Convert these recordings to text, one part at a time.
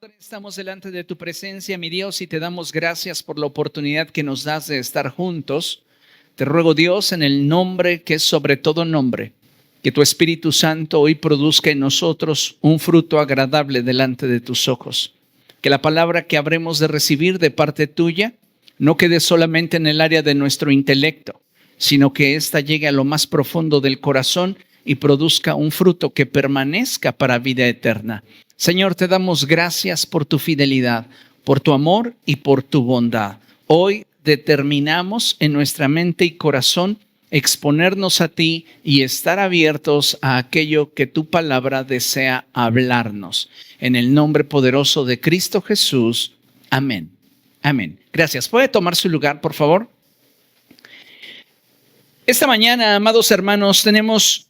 Padre, estamos delante de tu presencia, mi Dios, y te damos gracias por la oportunidad que nos das de estar juntos. Te ruego, Dios, en el nombre que es sobre todo nombre, que tu Espíritu Santo hoy produzca en nosotros un fruto agradable delante de tus ojos. Que la palabra que habremos de recibir de parte tuya no quede solamente en el área de nuestro intelecto, sino que ésta llegue a lo más profundo del corazón y produzca un fruto que permanezca para vida eterna. Señor, te damos gracias por tu fidelidad, por tu amor y por tu bondad. Hoy determinamos en nuestra mente y corazón exponernos a ti y estar abiertos a aquello que tu palabra desea hablarnos. En el nombre poderoso de Cristo Jesús. Amén. Amén. Gracias. ¿Puede tomar su lugar, por favor? Esta mañana, amados hermanos, tenemos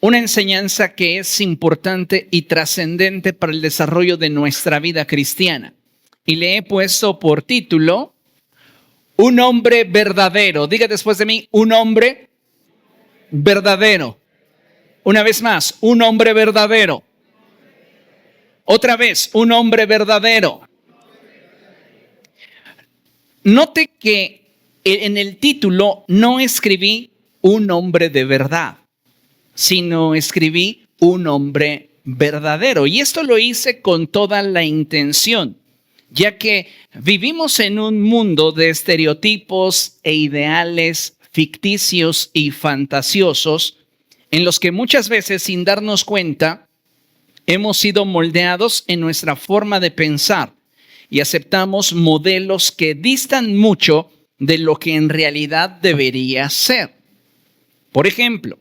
una enseñanza que es importante y trascendente para el desarrollo de nuestra vida cristiana. Y le he puesto por título, un hombre verdadero. Diga después de mí, un hombre verdadero. Una vez más, un hombre verdadero. Otra vez, un hombre verdadero. Note que en el título no escribí un hombre de verdad, sino escribí un hombre verdadero. Y esto lo hice con toda la intención, ya que vivimos en un mundo de estereotipos e ideales ficticios y fantasiosos, en los que muchas veces, sin darnos cuenta, hemos sido moldeados en nuestra forma de pensar y aceptamos modelos que distan mucho de lo que en realidad debería ser. Por ejemplo,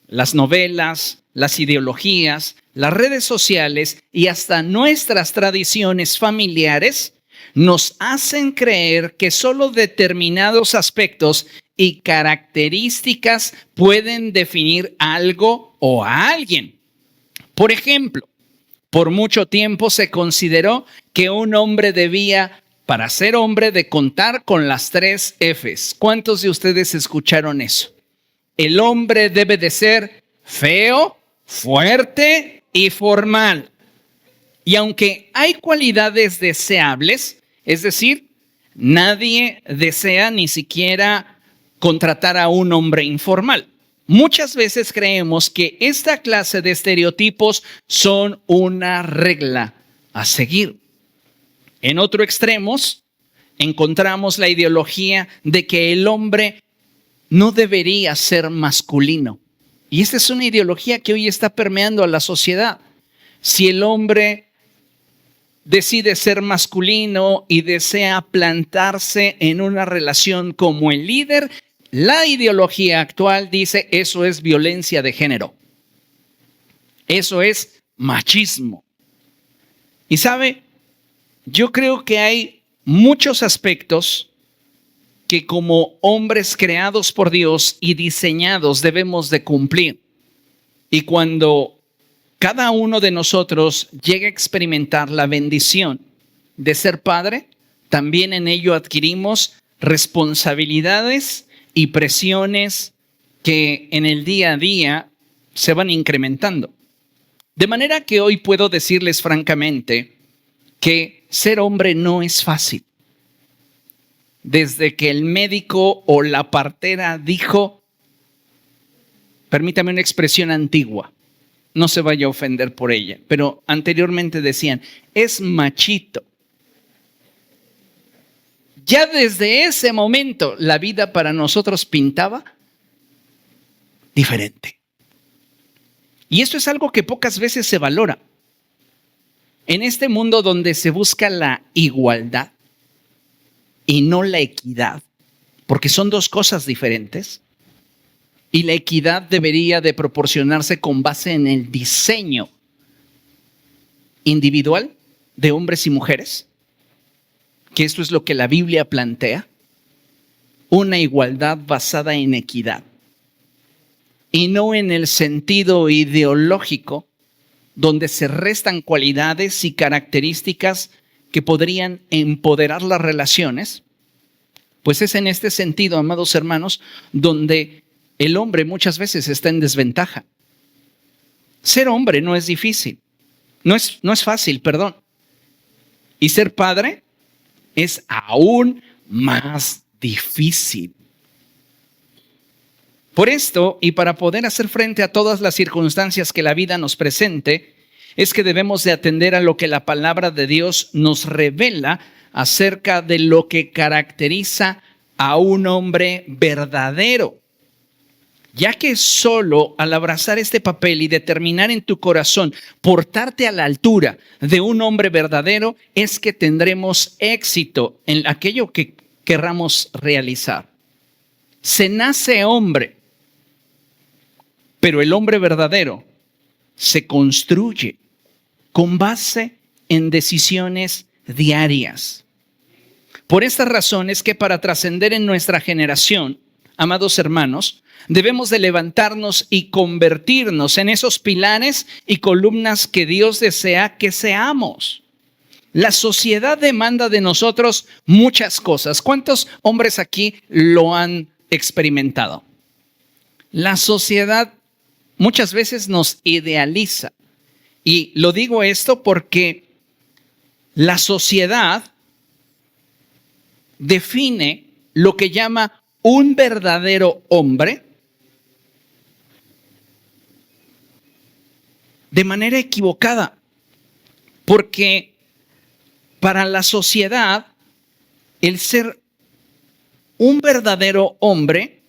las novelas, las ideologías, las redes sociales y hasta nuestras tradiciones familiares nos hacen creer que solo determinados aspectos y características pueden definir algo o a alguien. Por ejemplo, por mucho tiempo se consideró que un hombre debía, para ser hombre, de contar con las 3 Fs. ¿Cuántos de ustedes escucharon eso? El hombre debe de ser feo, fuerte y formal. Y aunque hay cualidades deseables, es decir, nadie desea ni siquiera contratar a un hombre informal. Muchas veces creemos que esta clase de estereotipos son una regla a seguir. En otro extremo, encontramos la ideología de que el hombre no debería ser masculino. Y esta es una ideología que hoy está permeando a la sociedad. Si el hombre decide ser masculino y desea plantarse en una relación como el líder, la ideología actual dice eso es violencia de género. Eso es machismo. Y sabe, yo creo que hay muchos aspectos que como hombres creados por Dios y diseñados debemos de cumplir. Y cuando cada uno de nosotros llega a experimentar la bendición de ser padre, también en ello adquirimos responsabilidades y presiones que en el día a día se van incrementando. De manera que hoy puedo decirles francamente que ser hombre no es fácil. Desde que el médico o la partera dijo, permítame una expresión antigua, no se vaya a ofender por ella, pero anteriormente decían, es machito. Ya desde ese momento la vida para nosotros pintaba diferente. Y esto es algo que pocas veces se valora. En este mundo donde se busca la igualdad y no la equidad, porque son 2 cosas diferentes, y la equidad debería de proporcionarse con base en el diseño individual de hombres y mujeres, que esto es lo que la Biblia plantea, una igualdad basada en equidad, y no en el sentido ideológico, donde se restan cualidades y características que podrían empoderar las relaciones, pues es en este sentido, amados hermanos, donde el hombre muchas veces está en desventaja. Ser hombre no es difícil, no es fácil, perdón. Y ser padre es aún más difícil. Por esto, y para poder hacer frente a todas las circunstancias que la vida nos presente, es que debemos de atender a lo que la palabra de Dios nos revela acerca de lo que caracteriza a un hombre verdadero. Ya que solo al abrazar este papel y determinar en tu corazón portarte a la altura de un hombre verdadero, es que tendremos éxito en aquello que querramos realizar. Se nace hombre, pero el hombre verdadero se construye con base en decisiones diarias. Por esta razón es que para trascender en nuestra generación, amados hermanos, debemos de levantarnos y convertirnos en esos pilares y columnas que Dios desea que seamos. La sociedad demanda de nosotros muchas cosas. ¿Cuántos hombres aquí lo han experimentado? La sociedad muchas veces nos idealiza. Y lo digo esto porque la sociedad define lo que llama un verdadero hombre de manera equivocada, porque para la sociedad el ser un verdadero hombre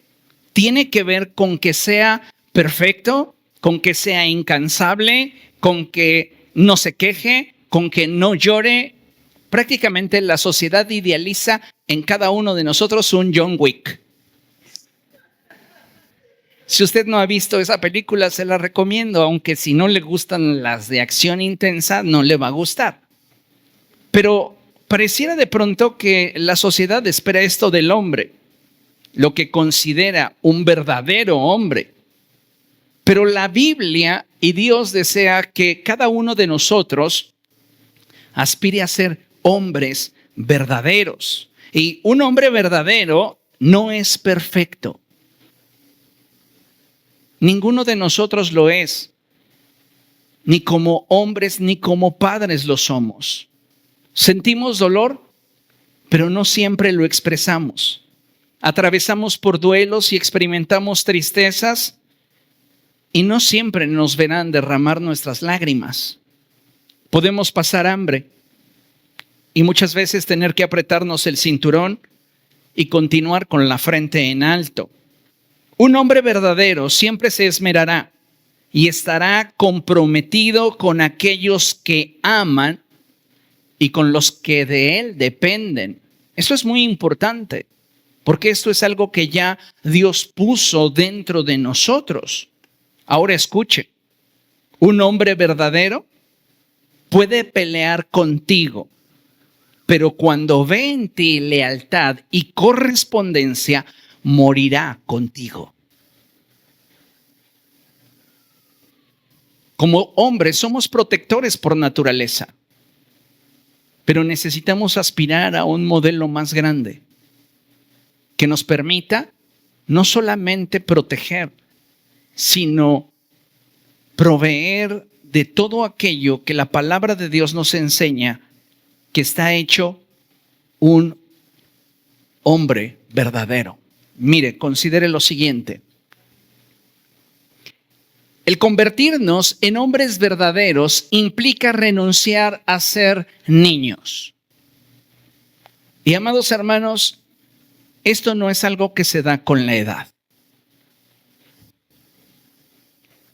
tiene que ver con que sea perfecto, con que sea incansable, con que no se queje, con que no llore. Prácticamente la sociedad idealiza en cada uno de nosotros un John Wick. Si usted no ha visto esa película, se la recomiendo, aunque si no le gustan las de acción intensa, no le va a gustar. Pero pareciera de pronto que la sociedad espera esto del hombre, lo que considera un verdadero hombre. Pero la Biblia y Dios desea que cada uno de nosotros aspire a ser hombres verdaderos. Y un hombre verdadero no es perfecto. Ninguno de nosotros lo es, ni como hombres ni como padres lo somos. Sentimos dolor, pero no siempre lo expresamos. Atravesamos por duelos y experimentamos tristezas, y no siempre nos verán derramar nuestras lágrimas. Podemos pasar hambre y muchas veces tener que apretarnos el cinturón y continuar con la frente en alto. Un hombre verdadero siempre se esmerará y estará comprometido con aquellos que aman y con los que de él dependen. Eso es muy importante, porque esto es algo que ya Dios puso dentro de nosotros. Ahora escuche, un hombre verdadero puede pelear contigo, pero cuando ve en ti lealtad y correspondencia, morirá contigo. Como hombres somos protectores por naturaleza, pero necesitamos aspirar a un modelo más grande que nos permita no solamente proteger, sino proveer de todo aquello que la palabra de Dios nos enseña que está hecho un hombre verdadero. Mire, considere lo siguiente. El convertirnos en hombres verdaderos implica renunciar a ser niños. Y amados hermanos, esto no es algo que se da con la edad.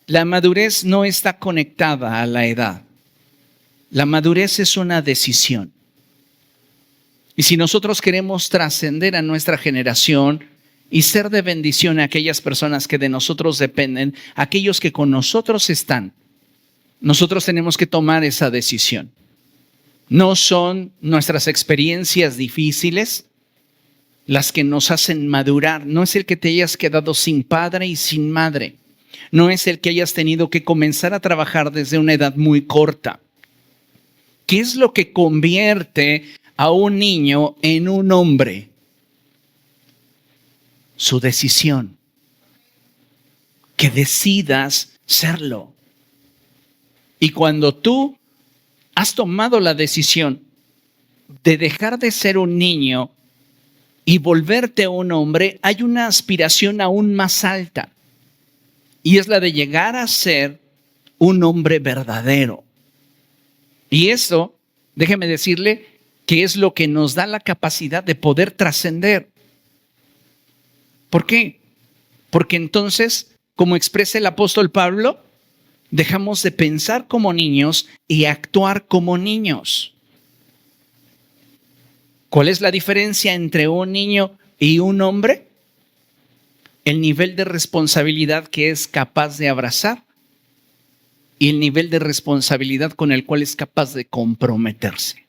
La madurez no está conectada a la edad. La madurez es una decisión. Y si nosotros queremos trascender a nuestra generación y ser de bendición a aquellas personas que de nosotros dependen, aquellos que con nosotros están, nosotros tenemos que tomar esa decisión. No son nuestras experiencias difíciles las que nos hacen madurar. No es el que te hayas quedado sin padre y sin madre. No es el que hayas tenido que comenzar a trabajar desde una edad muy corta. ¿Qué es lo que convierte a un niño en un hombre? Su decisión. Que decidas serlo. Y cuando tú has tomado la decisión de dejar de ser un niño y volverte un hombre, hay una aspiración aún más alta. Y es la de llegar a ser un hombre verdadero. Y eso, déjeme decirle, que es lo que nos da la capacidad de poder trascender. ¿Por qué? Porque entonces, como expresa el apóstol Pablo, dejamos de pensar como niños y actuar como niños. ¿Cuál es la diferencia entre un niño y un hombre? El nivel de responsabilidad que es capaz de abrazar y el nivel de responsabilidad con el cual es capaz de comprometerse.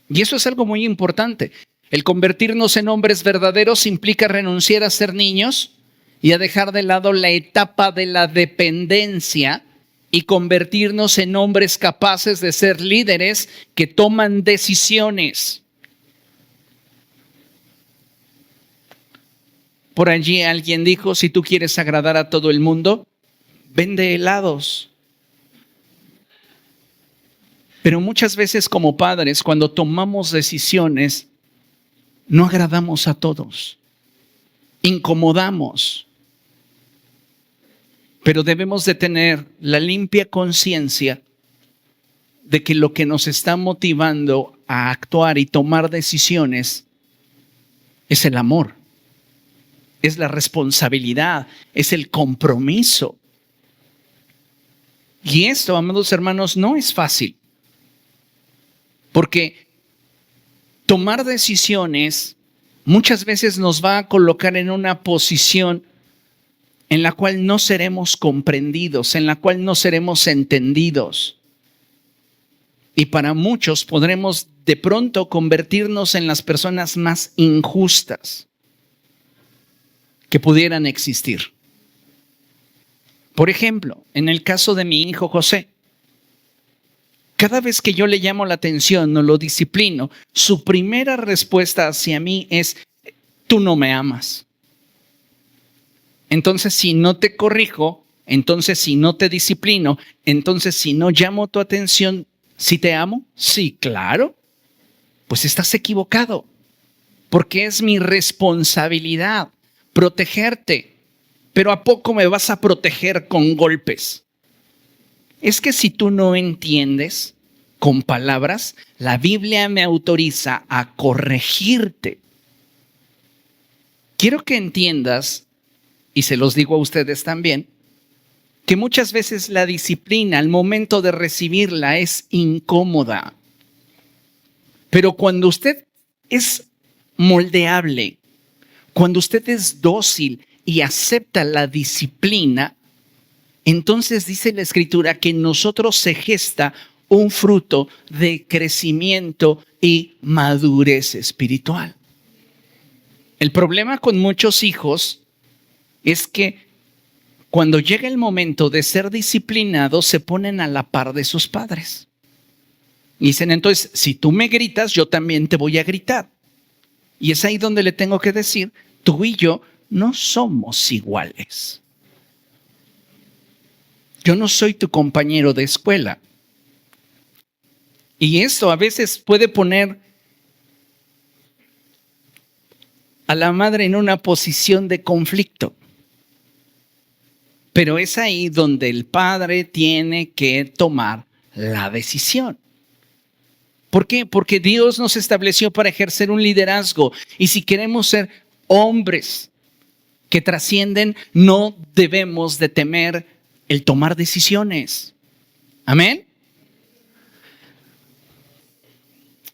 Y eso es algo muy importante. El convertirnos en hombres verdaderos implica renunciar a ser niños y a dejar de lado la etapa de la dependencia y convertirnos en hombres capaces de ser líderes que toman decisiones. Por allí alguien dijo, si tú quieres agradar a todo el mundo, vende helados. Pero muchas veces como padres, cuando tomamos decisiones, no agradamos a todos. Incomodamos. Pero debemos de tener la limpia conciencia de que lo que nos está motivando a actuar y tomar decisiones es el amor, es la responsabilidad, es el compromiso. Y esto, amados hermanos, no es fácil. Porque tomar decisiones muchas veces nos va a colocar en una posición en la cual no seremos comprendidos, en la cual no seremos entendidos. Y para muchos podremos de pronto convertirnos en las personas más injustas que pudieran existir. Por ejemplo, en el caso de mi hijo José, cada vez que yo le llamo la atención o lo disciplino, su primera respuesta hacia mí es, tú no me amas. Entonces, si no te corrijo, entonces si no te disciplino, entonces si no llamo tu atención, ¿sí te amo? Sí, claro. Pues estás equivocado, porque es mi responsabilidad protegerte. Pero ¿a poco me vas a proteger con golpes? Es que si tú no entiendes con palabras, la Biblia me autoriza a corregirte. Quiero que entiendas, y se los digo a ustedes también, que muchas veces la disciplina al momento de recibirla es incómoda. Pero cuando usted es moldeable, cuando usted es dócil y acepta la disciplina, entonces dice la Escritura que en nosotros se gesta un fruto de crecimiento y madurez espiritual. El problema con muchos hijos es que cuando llega el momento de ser disciplinados se ponen a la par de sus padres. Y dicen, entonces, si tú me gritas, yo también te voy a gritar. Y es ahí donde le tengo que decir, tú y yo no somos iguales. Yo no soy tu compañero de escuela. Y esto a veces puede poner a la madre en una posición de conflicto. Pero es ahí donde el padre tiene que tomar la decisión. ¿Por qué? Porque Dios nos estableció para ejercer un liderazgo. Y si queremos ser hombres que trascienden, no debemos de temer el tomar decisiones. Amén.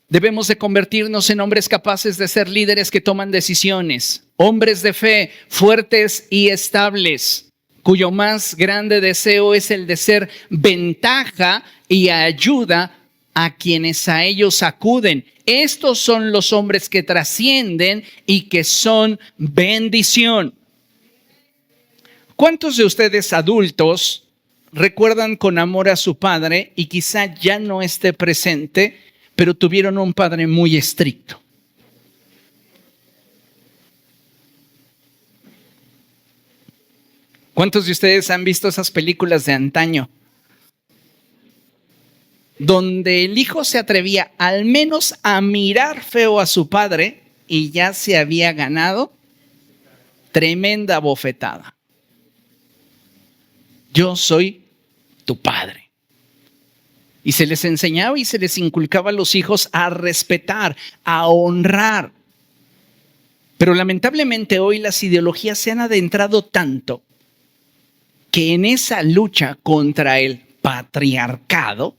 Debemos de convertirnos en hombres capaces de ser líderes que toman decisiones. Hombres de fe, fuertes y estables, cuyo más grande deseo es el de ser ventaja y ayuda a quienes a ellos acuden. Estos son los hombres que trascienden y que son bendición. ¿Cuántos de ustedes adultos recuerdan con amor a su padre y quizá ya no esté presente, pero tuvieron un padre muy estricto? ¿Cuántos de ustedes han visto esas películas de antaño? donde el hijo se atrevía al menos a mirar feo a su padre y ya se había ganado tremenda bofetada. Yo soy tu padre. Y se les enseñaba y se les inculcaba a los hijos a respetar, a honrar. Pero lamentablemente hoy las ideologías se han adentrado tanto que en esa lucha contra el patriarcado,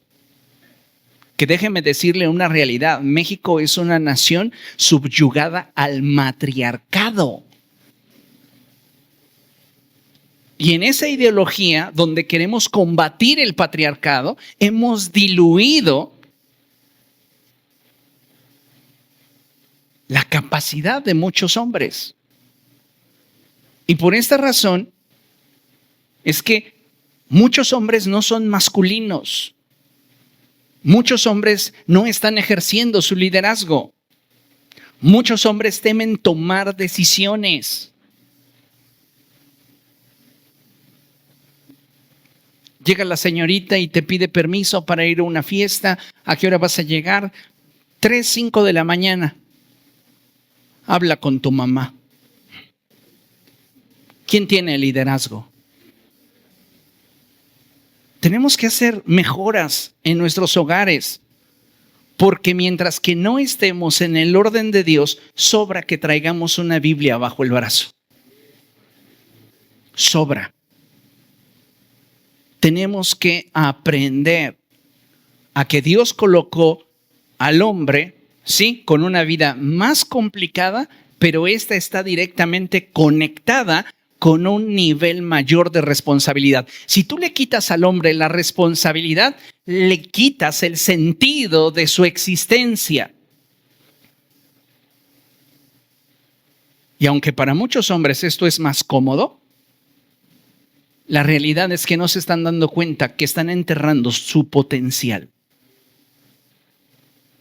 que déjeme decirle una realidad, México es una nación subyugada al matriarcado. Y en esa ideología donde queremos combatir el patriarcado, hemos diluido la capacidad de muchos hombres. Y por esta razón es que muchos hombres no son masculinos. Muchos hombres no están ejerciendo su liderazgo. Muchos hombres temen tomar decisiones. Llega la señorita y te pide permiso para ir a una fiesta. ¿A qué hora vas a llegar? 3, 5 de la mañana. Habla con tu mamá. ¿Quién tiene el liderazgo? Tenemos que hacer mejoras en nuestros hogares, porque mientras que no estemos en el orden de Dios, sobra que traigamos una Biblia bajo el brazo. Sobra. Tenemos que aprender a que Dios colocó al hombre, sí, con una vida más complicada, pero esta está directamente conectada con un nivel mayor de responsabilidad. Si tú le quitas al hombre la responsabilidad, le quitas el sentido de su existencia. Y aunque para muchos hombres esto es más cómodo, la realidad es que no se están dando cuenta que están enterrando su potencial.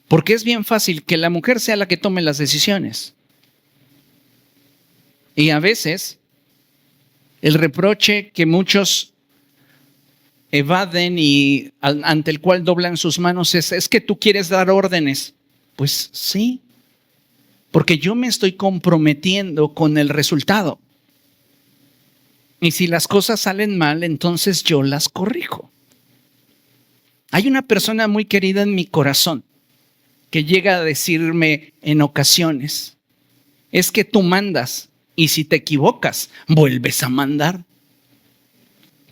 Porque es bien fácil que la mujer sea la que tome las decisiones. Y a veces el reproche que muchos evaden y ante el cual doblan sus manos es que tú quieres dar órdenes. Pues sí, porque yo me estoy comprometiendo con el resultado. Y si las cosas salen mal, entonces yo las corrijo. Hay una persona muy querida en mi corazón que llega a decirme en ocasiones, es que tú mandas y si te equivocas, vuelves a mandar.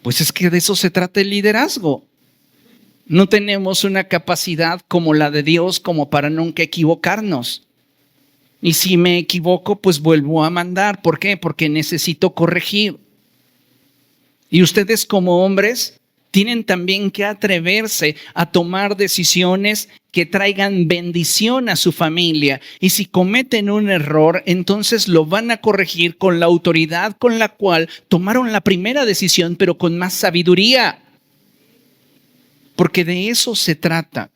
Pues es que de eso se trata el liderazgo. No tenemos una capacidad como la de Dios como para nunca equivocarnos. Y si me equivoco, pues vuelvo a mandar. ¿Por qué? Porque necesito corregir. Y ustedes como hombres tienen también que atreverse a tomar decisiones que traigan bendición a su familia. Y si cometen un error, entonces lo van a corregir con la autoridad con la cual tomaron la primera decisión, pero con más sabiduría. Porque de eso se trata,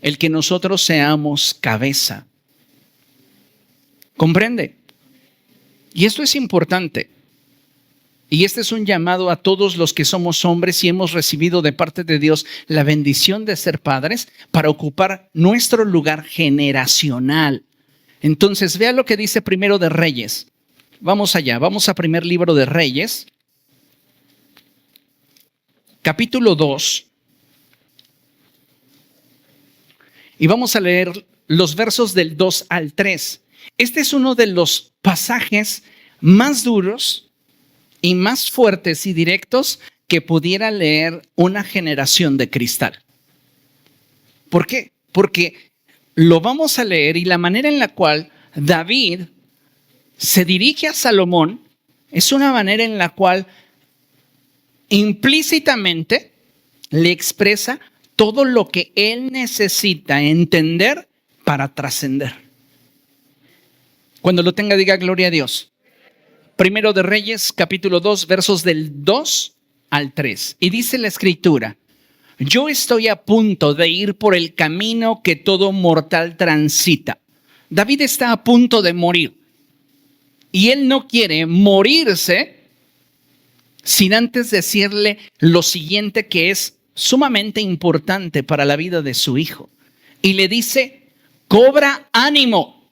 el que nosotros seamos cabeza. ¿Comprende? Y esto es importante. Y este es un llamado a todos los que somos hombres y hemos recibido de parte de Dios la bendición de ser padres para ocupar nuestro lugar generacional. Entonces, vea lo que dice Primero de Reyes. Vamos allá, vamos a Primer Libro de Reyes, capítulo 2. Y vamos a leer los versos del 2 al 3. Este es uno de los pasajes más duros y más fuertes y directos que pudiera leer una generación de cristal. ¿Por qué? Porque lo vamos a leer y la manera en la cual David se dirige a Salomón es una manera en la cual implícitamente le expresa todo lo que él necesita entender para trascender. Cuando lo tenga, diga gloria a Dios. Primero de Reyes, capítulo 2, versos del 2 al 3. Y dice la Escritura, yo estoy a punto de ir por el camino que todo mortal transita. David está a punto de morir. Y él no quiere morirse sin antes decirle lo siguiente, que es sumamente importante para la vida de su hijo. Y le dice, cobra ánimo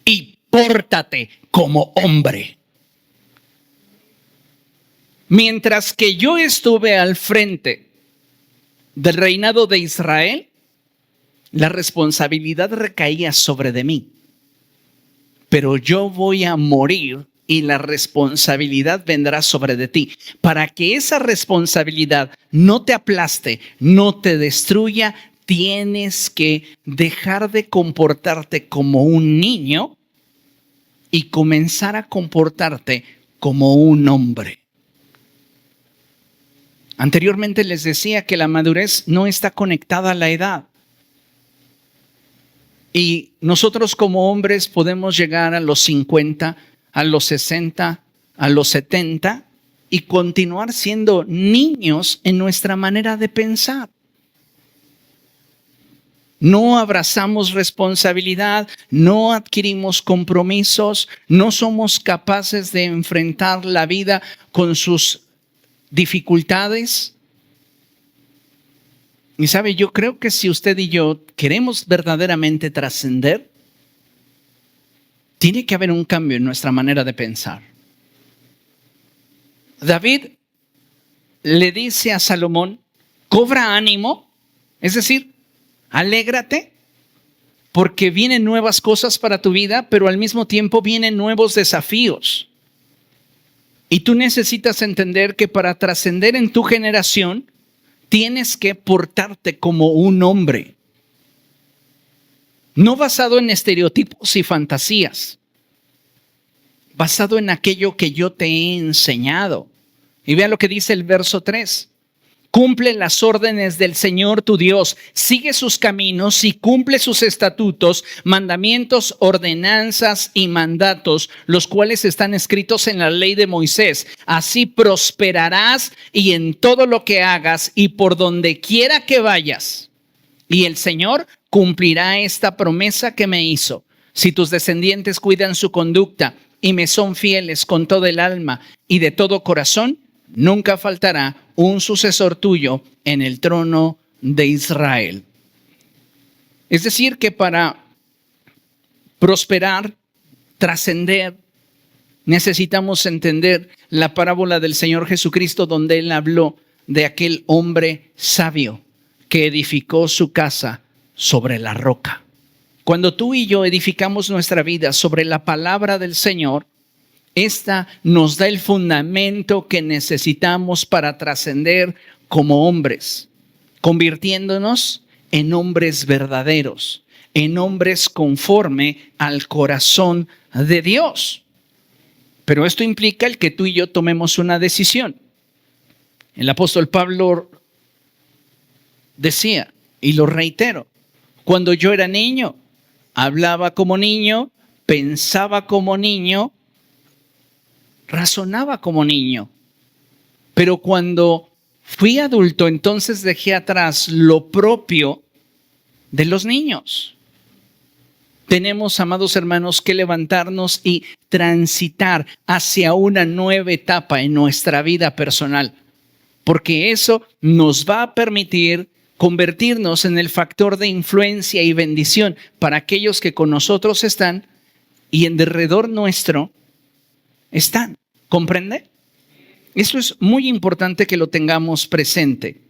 y pórtate como hombre. Mientras que yo estuve al frente del reinado de Israel, la responsabilidad recaía sobre de mí. Pero yo voy a morir y la responsabilidad vendrá sobre de ti. Para que esa responsabilidad no te aplaste, no te destruya, tienes que dejar de comportarte como un niño y comenzar a comportarte como un hombre. Anteriormente les decía que la madurez no está conectada a la edad. Y nosotros como hombres podemos llegar a los 50, a los 60, a los 70 y continuar siendo niños en nuestra manera de pensar. No abrazamos responsabilidad, no adquirimos compromisos, no somos capaces de enfrentar la vida con sus dificultades. Y sabe, yo creo que si usted y yo queremos verdaderamente trascender, tiene que haber un cambio en nuestra manera de pensar. David le dice a Salomón, cobra ánimo, es decir, alégrate, porque vienen nuevas cosas para tu vida, pero al mismo tiempo vienen nuevos desafíos. Y tú necesitas entender que para trascender en tu generación, tienes que portarte como un hombre. No basado en estereotipos y fantasías, basado en aquello que yo te he enseñado. Y vea lo que dice el verso 3. Cumple las órdenes del Señor tu Dios, sigue sus caminos y cumple sus estatutos, mandamientos, ordenanzas y mandatos, los cuales están escritos en la ley de Moisés. Así prosperarás y en todo lo que hagas y por donde quiera que vayas. Y el Señor cumplirá esta promesa que me hizo. Si tus descendientes cuidan su conducta y me son fieles con todo el alma y de todo corazón, nunca faltará un sucesor tuyo en el trono de Israel. Es decir, que para prosperar, trascender, necesitamos entender la parábola del Señor Jesucristo, donde Él habló de aquel hombre sabio que edificó su casa sobre la roca. Cuando tú y yo edificamos nuestra vida sobre la palabra del Señor, esta nos da el fundamento que necesitamos para trascender como hombres, convirtiéndonos en hombres verdaderos, en hombres conforme al corazón de Dios. Pero esto implica el que tú y yo tomemos una decisión. El apóstol Pablo decía, y lo reitero, cuando yo era niño, hablaba como niño, pensaba como niño, razonaba como niño. Pero cuando fui adulto, entonces dejé atrás lo propio de los niños. Tenemos, amados hermanos, que levantarnos y transitar hacia una nueva etapa en nuestra vida personal, porque eso nos va a permitir convertirnos en el factor de influencia y bendición para aquellos que con nosotros están y en derredor nuestro están. ¿Comprende? Esto es muy importante que lo tengamos presente.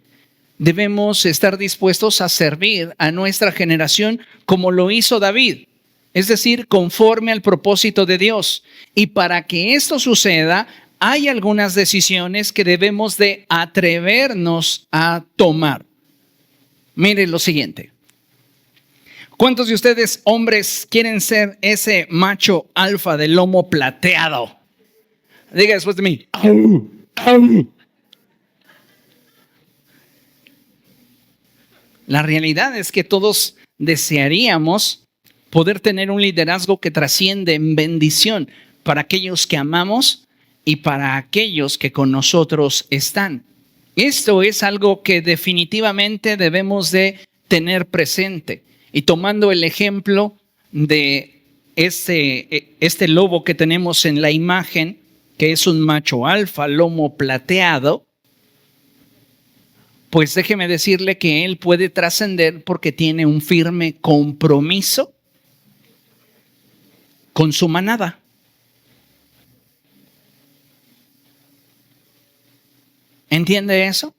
Debemos estar dispuestos a servir a nuestra generación como lo hizo David, es decir, conforme al propósito de Dios. Y para que esto suceda, hay algunas decisiones que debemos de atrevernos a tomar. Mire lo siguiente. ¿Cuántos de ustedes, hombres, quieren ser ese macho alfa de lomo plateado? Diga después de mí. La realidad es que todos desearíamos poder tener un liderazgo que trasciende en bendición para aquellos que amamos y para aquellos que con nosotros están. Esto es algo que definitivamente debemos de tener presente. Y tomando el ejemplo de este lobo que tenemos en la imagen, que es un macho alfa, lomo plateado, pues déjeme decirle que él puede trascender porque tiene un firme compromiso con su manada. ¿Entiende eso?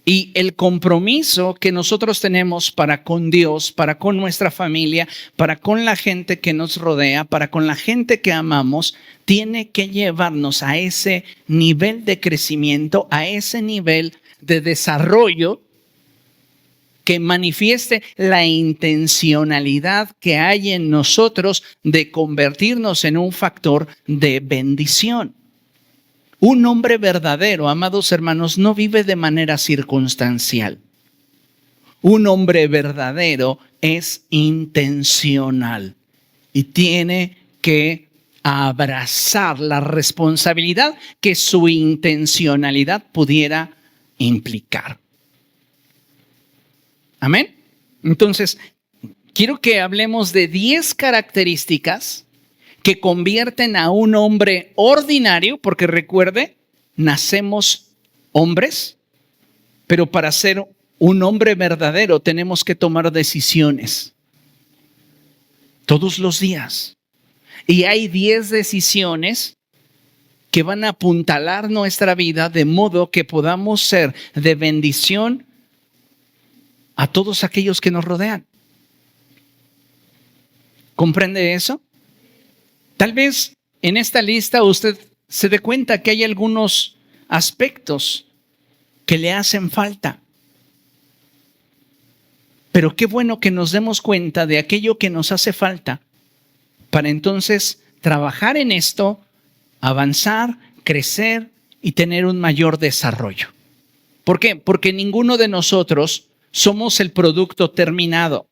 Y el compromiso que nosotros tenemos para con Dios, para con nuestra familia, para con la gente que nos rodea, para con la gente que amamos, tiene que llevarnos a ese nivel de crecimiento, a ese nivel de desarrollo que manifieste la intencionalidad que hay en nosotros de convertirnos en un factor de bendición. Un hombre verdadero, amados hermanos, no vive de manera circunstancial. Un hombre verdadero es intencional y tiene que abrazar la responsabilidad que su intencionalidad pudiera implicar. Amén. Entonces, quiero que hablemos de 10 características que convierten a un hombre ordinario, porque recuerde, nacemos hombres, pero para ser un hombre verdadero tenemos que tomar decisiones todos los días. Y hay 10 decisiones que van a apuntalar nuestra vida de modo que podamos ser de bendición a todos aquellos que nos rodean. ¿Comprende eso? Tal vez en esta lista usted se dé cuenta que hay algunos aspectos que le hacen falta. Pero qué bueno que nos demos cuenta de aquello que nos hace falta para entonces trabajar en esto, avanzar, crecer y tener un mayor desarrollo. ¿Por qué? Porque ninguno de nosotros somos el producto terminado.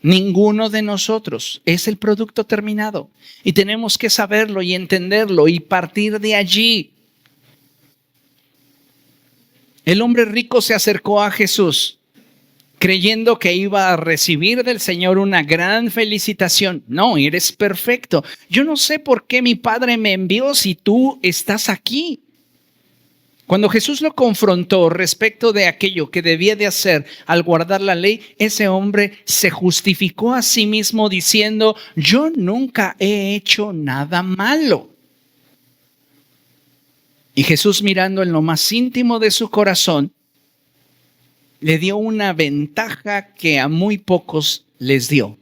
Ninguno de nosotros es el producto terminado. Y tenemos que saberlo y entenderlo y partir de allí. El hombre rico se acercó a Jesús creyendo que iba a recibir del Señor una gran felicitación. No, eres perfecto. Yo no sé por qué mi Padre me envió si tú estás aquí. Cuando Jesús lo confrontó respecto de aquello que debía de hacer al guardar la ley, ese hombre se justificó a sí mismo diciendo, yo nunca he hecho nada malo. Y Jesús, mirando en lo más íntimo de su corazón, le dio una ventaja que a muy pocos les dio,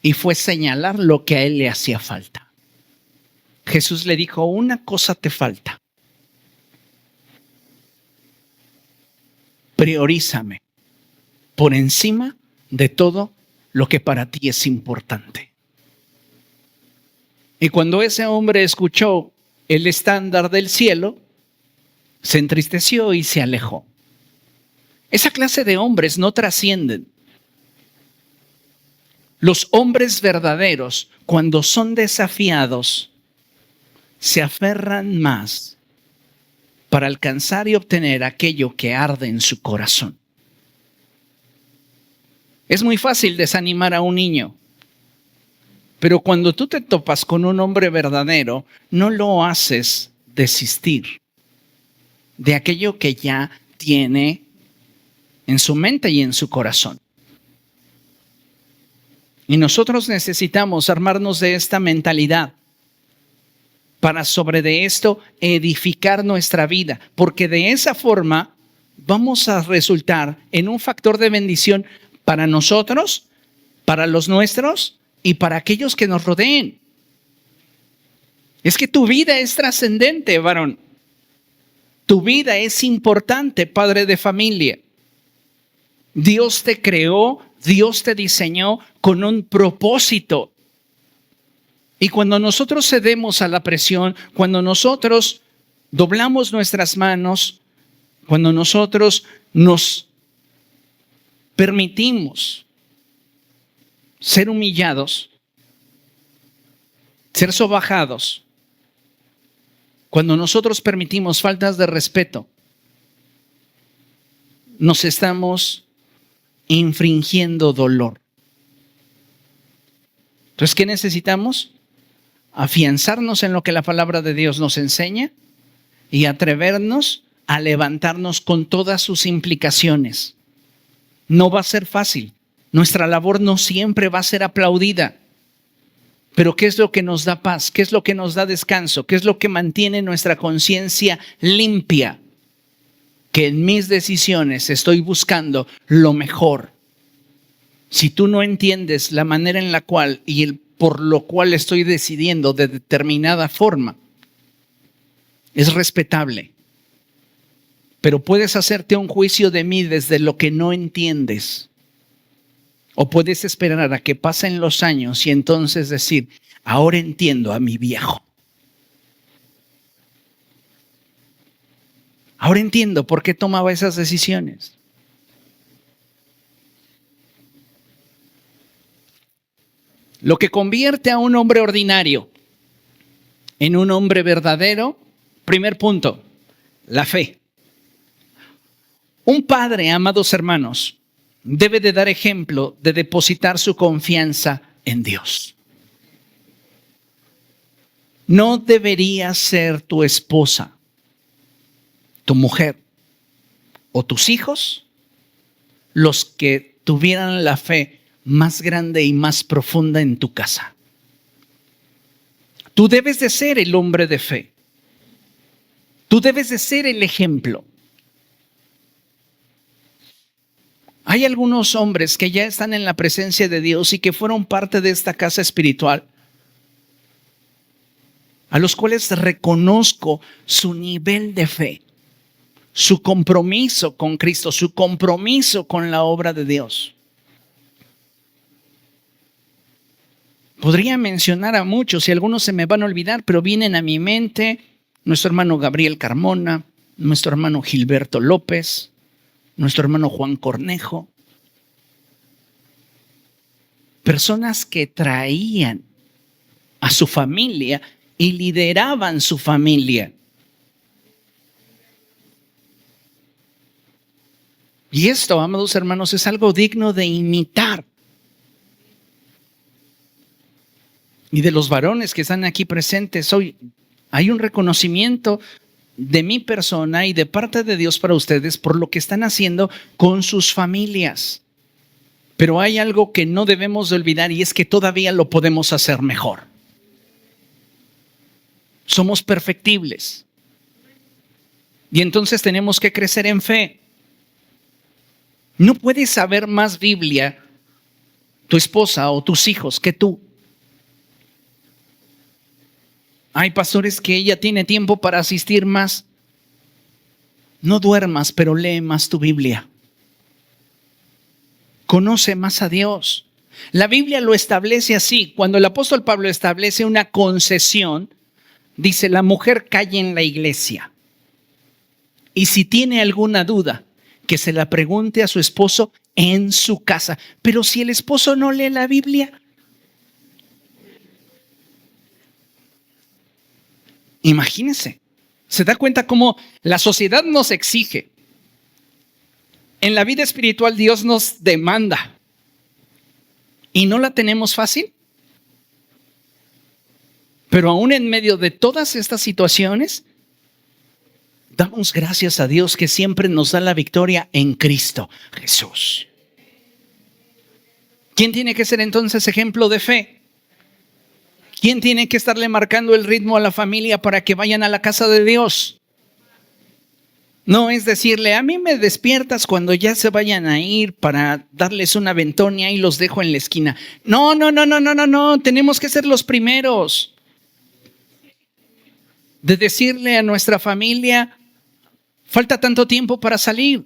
y fue señalar lo que a él le hacía falta. Jesús le dijo, una cosa te falta. Priorízame por encima de todo lo que para ti es importante. Y cuando ese hombre escuchó el estándar del cielo, se entristeció y se alejó. Esa clase de hombres no trascienden. Los hombres verdaderos, cuando son desafiados, se aferran más para alcanzar y obtener aquello que arde en su corazón. Es muy fácil desanimar a un niño, pero cuando tú te topas con un hombre verdadero, no lo haces desistir de aquello que ya tiene en su mente y en su corazón. Y nosotros necesitamos armarnos de esta mentalidad para sobre de esto edificar nuestra vida, porque de esa forma vamos a resultar en un factor de bendición para nosotros, para los nuestros y para aquellos que nos rodeen. Es que tu vida es trascendente, varón. Tu vida es importante, padre de familia. Dios te creó, Dios te diseñó con un propósito. Y cuando nosotros cedemos a la presión, cuando nosotros doblamos nuestras manos, cuando nosotros nos permitimos ser humillados, ser sobajados, cuando nosotros permitimos faltas de respeto, nos estamos infringiendo dolor. Entonces, ¿qué necesitamos? Afianzarnos en lo que la palabra de Dios nos enseña y atrevernos a levantarnos con todas sus implicaciones. No va a ser fácil. Nuestra labor no siempre va a ser aplaudida. Pero ¿qué es lo que nos da paz? ¿Qué es lo que nos da descanso? ¿Qué es lo que mantiene nuestra conciencia limpia? Que en mis decisiones estoy buscando lo mejor. Si tú no entiendes la manera en la cual y por lo cual estoy decidiendo de determinada forma, es respetable. Pero puedes hacerte un juicio de mí desde lo que no entiendes. O puedes esperar a que pasen los años y entonces decir, ahora entiendo a mi viejo. Ahora entiendo por qué tomaba esas decisiones. Lo que convierte a un hombre ordinario en un hombre verdadero, primer punto, la fe. Un padre, amados hermanos, debe de dar ejemplo de depositar su confianza en Dios. No debería ser tu esposa, tu mujer o tus hijos los que tuvieran la fe más grande y más profunda en tu casa. Tú debes de ser el hombre de fe. Tú debes de ser el ejemplo. Hay algunos hombres que ya están en la presencia de Dios y que fueron parte de esta casa espiritual, a los cuales reconozco su nivel de fe, su compromiso con Cristo, su compromiso con la obra de Dios. Podría mencionar a muchos y algunos se me van a olvidar, pero vienen a mi mente nuestro hermano Gabriel Carmona, nuestro hermano Gilberto López, nuestro hermano Juan Cornejo. Personas que traían a su familia y lideraban su familia. Y esto, amados hermanos, es algo digno de imitar. Y de los varones que están aquí presentes, hoy hay un reconocimiento de mi persona y de parte de Dios para ustedes por lo que están haciendo con sus familias. Pero hay algo que no debemos de olvidar y es que todavía lo podemos hacer mejor. Somos perfectibles. Y entonces tenemos que crecer en fe. No puedes saber más Biblia tu esposa o tus hijos que tú. Hay pastores que ella tiene tiempo para asistir más. No duermas, pero lee más tu Biblia. Conoce más a Dios. La Biblia lo establece así. Cuando el apóstol Pablo establece una concesión, dice, la mujer calle en la iglesia. Y si tiene alguna duda, que se la pregunte a su esposo en su casa. Pero si el esposo no lee la Biblia, imagínense, se da cuenta cómo la sociedad nos exige. En la vida espiritual Dios nos demanda. ¿Y no la tenemos fácil? Pero aún en medio de todas estas situaciones, damos gracias a Dios que siempre nos da la victoria en Cristo Jesús. ¿Quién tiene que ser entonces ejemplo de fe? ¿Quién tiene que estarle marcando el ritmo a la familia para que vayan a la casa de Dios? No es decirle, a mí me despiertas cuando ya se vayan a ir para darles una ventonia y los dejo en la esquina. No, tenemos que ser los primeros. De decirle a nuestra familia, falta tanto tiempo para salir.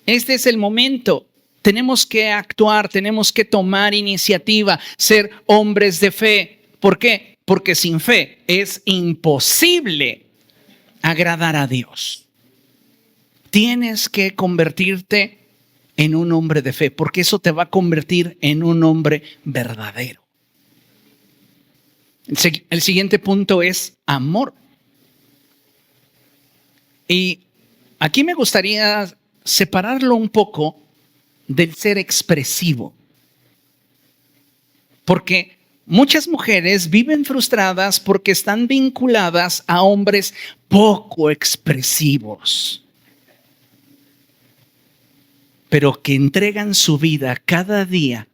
Este es el momento. Tenemos que actuar, tenemos que tomar iniciativa, ser hombres de fe. ¿Por qué? Porque sin fe es imposible agradar a Dios. Tienes que convertirte en un hombre de fe, porque eso te va a convertir en un hombre verdadero. El siguiente punto es amor. Y aquí me gustaría separarlo un poco del ser expresivo. Porque muchas mujeres viven frustradas porque están vinculadas a hombres poco expresivos. pero que entregan su vida cada día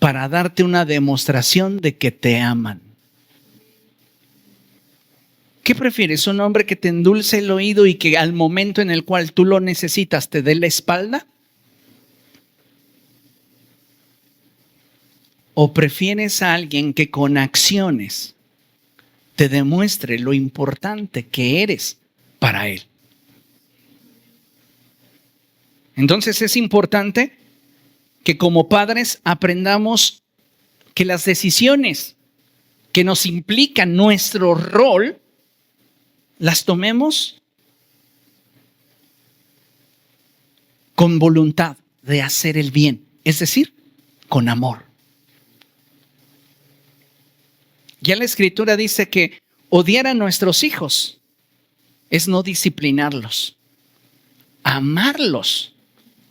para darte una demostración de que te aman. ¿Qué prefieres? ¿Un hombre que te endulce el oído y que al momento en el cual tú lo necesitas te dé la espalda? ¿O prefieres a alguien que con acciones te demuestre lo importante que eres para él? Entonces es importante que como padres aprendamos que las decisiones que nos implican nuestro rol, las tomemos con voluntad de hacer el bien, es decir, con amor. Ya la Escritura dice que odiar a nuestros hijos es no disciplinarlos. Amarlos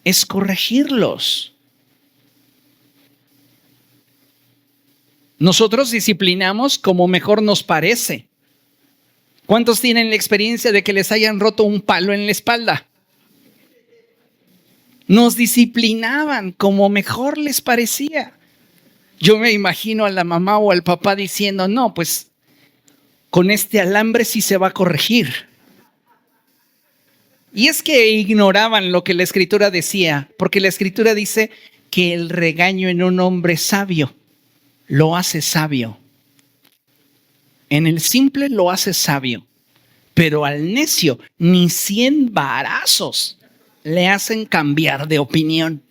es corregirlos. Nosotros disciplinamos como mejor nos parece. ¿Cuántos tienen la experiencia de que les hayan roto un palo en la espalda? Nos disciplinaban como mejor les parecía. Yo me imagino a la mamá o al papá diciendo, no, pues con este alambre sí se va a corregir. Y es que ignoraban lo que la Escritura decía, porque la Escritura dice que el regaño en un hombre sabio lo hace sabio. En el simple lo hace sabio, pero al necio ni 100 varazos le hacen cambiar de opinión.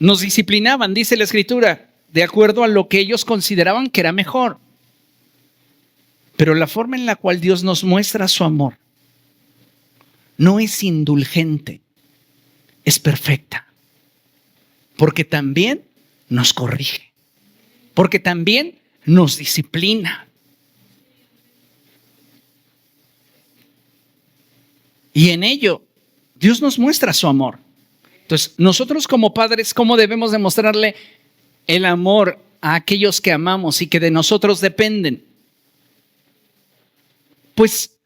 Nos disciplinaban, dice la Escritura, de acuerdo a lo que ellos consideraban que era mejor. Pero la forma en la cual Dios nos muestra su amor no es indulgente, es perfecta. Porque también nos corrige, porque también nos disciplina. Y en ello, Dios nos muestra su amor. Entonces, nosotros como padres, ¿cómo debemos demostrarle el amor a aquellos que amamos y que de nosotros dependen? Pues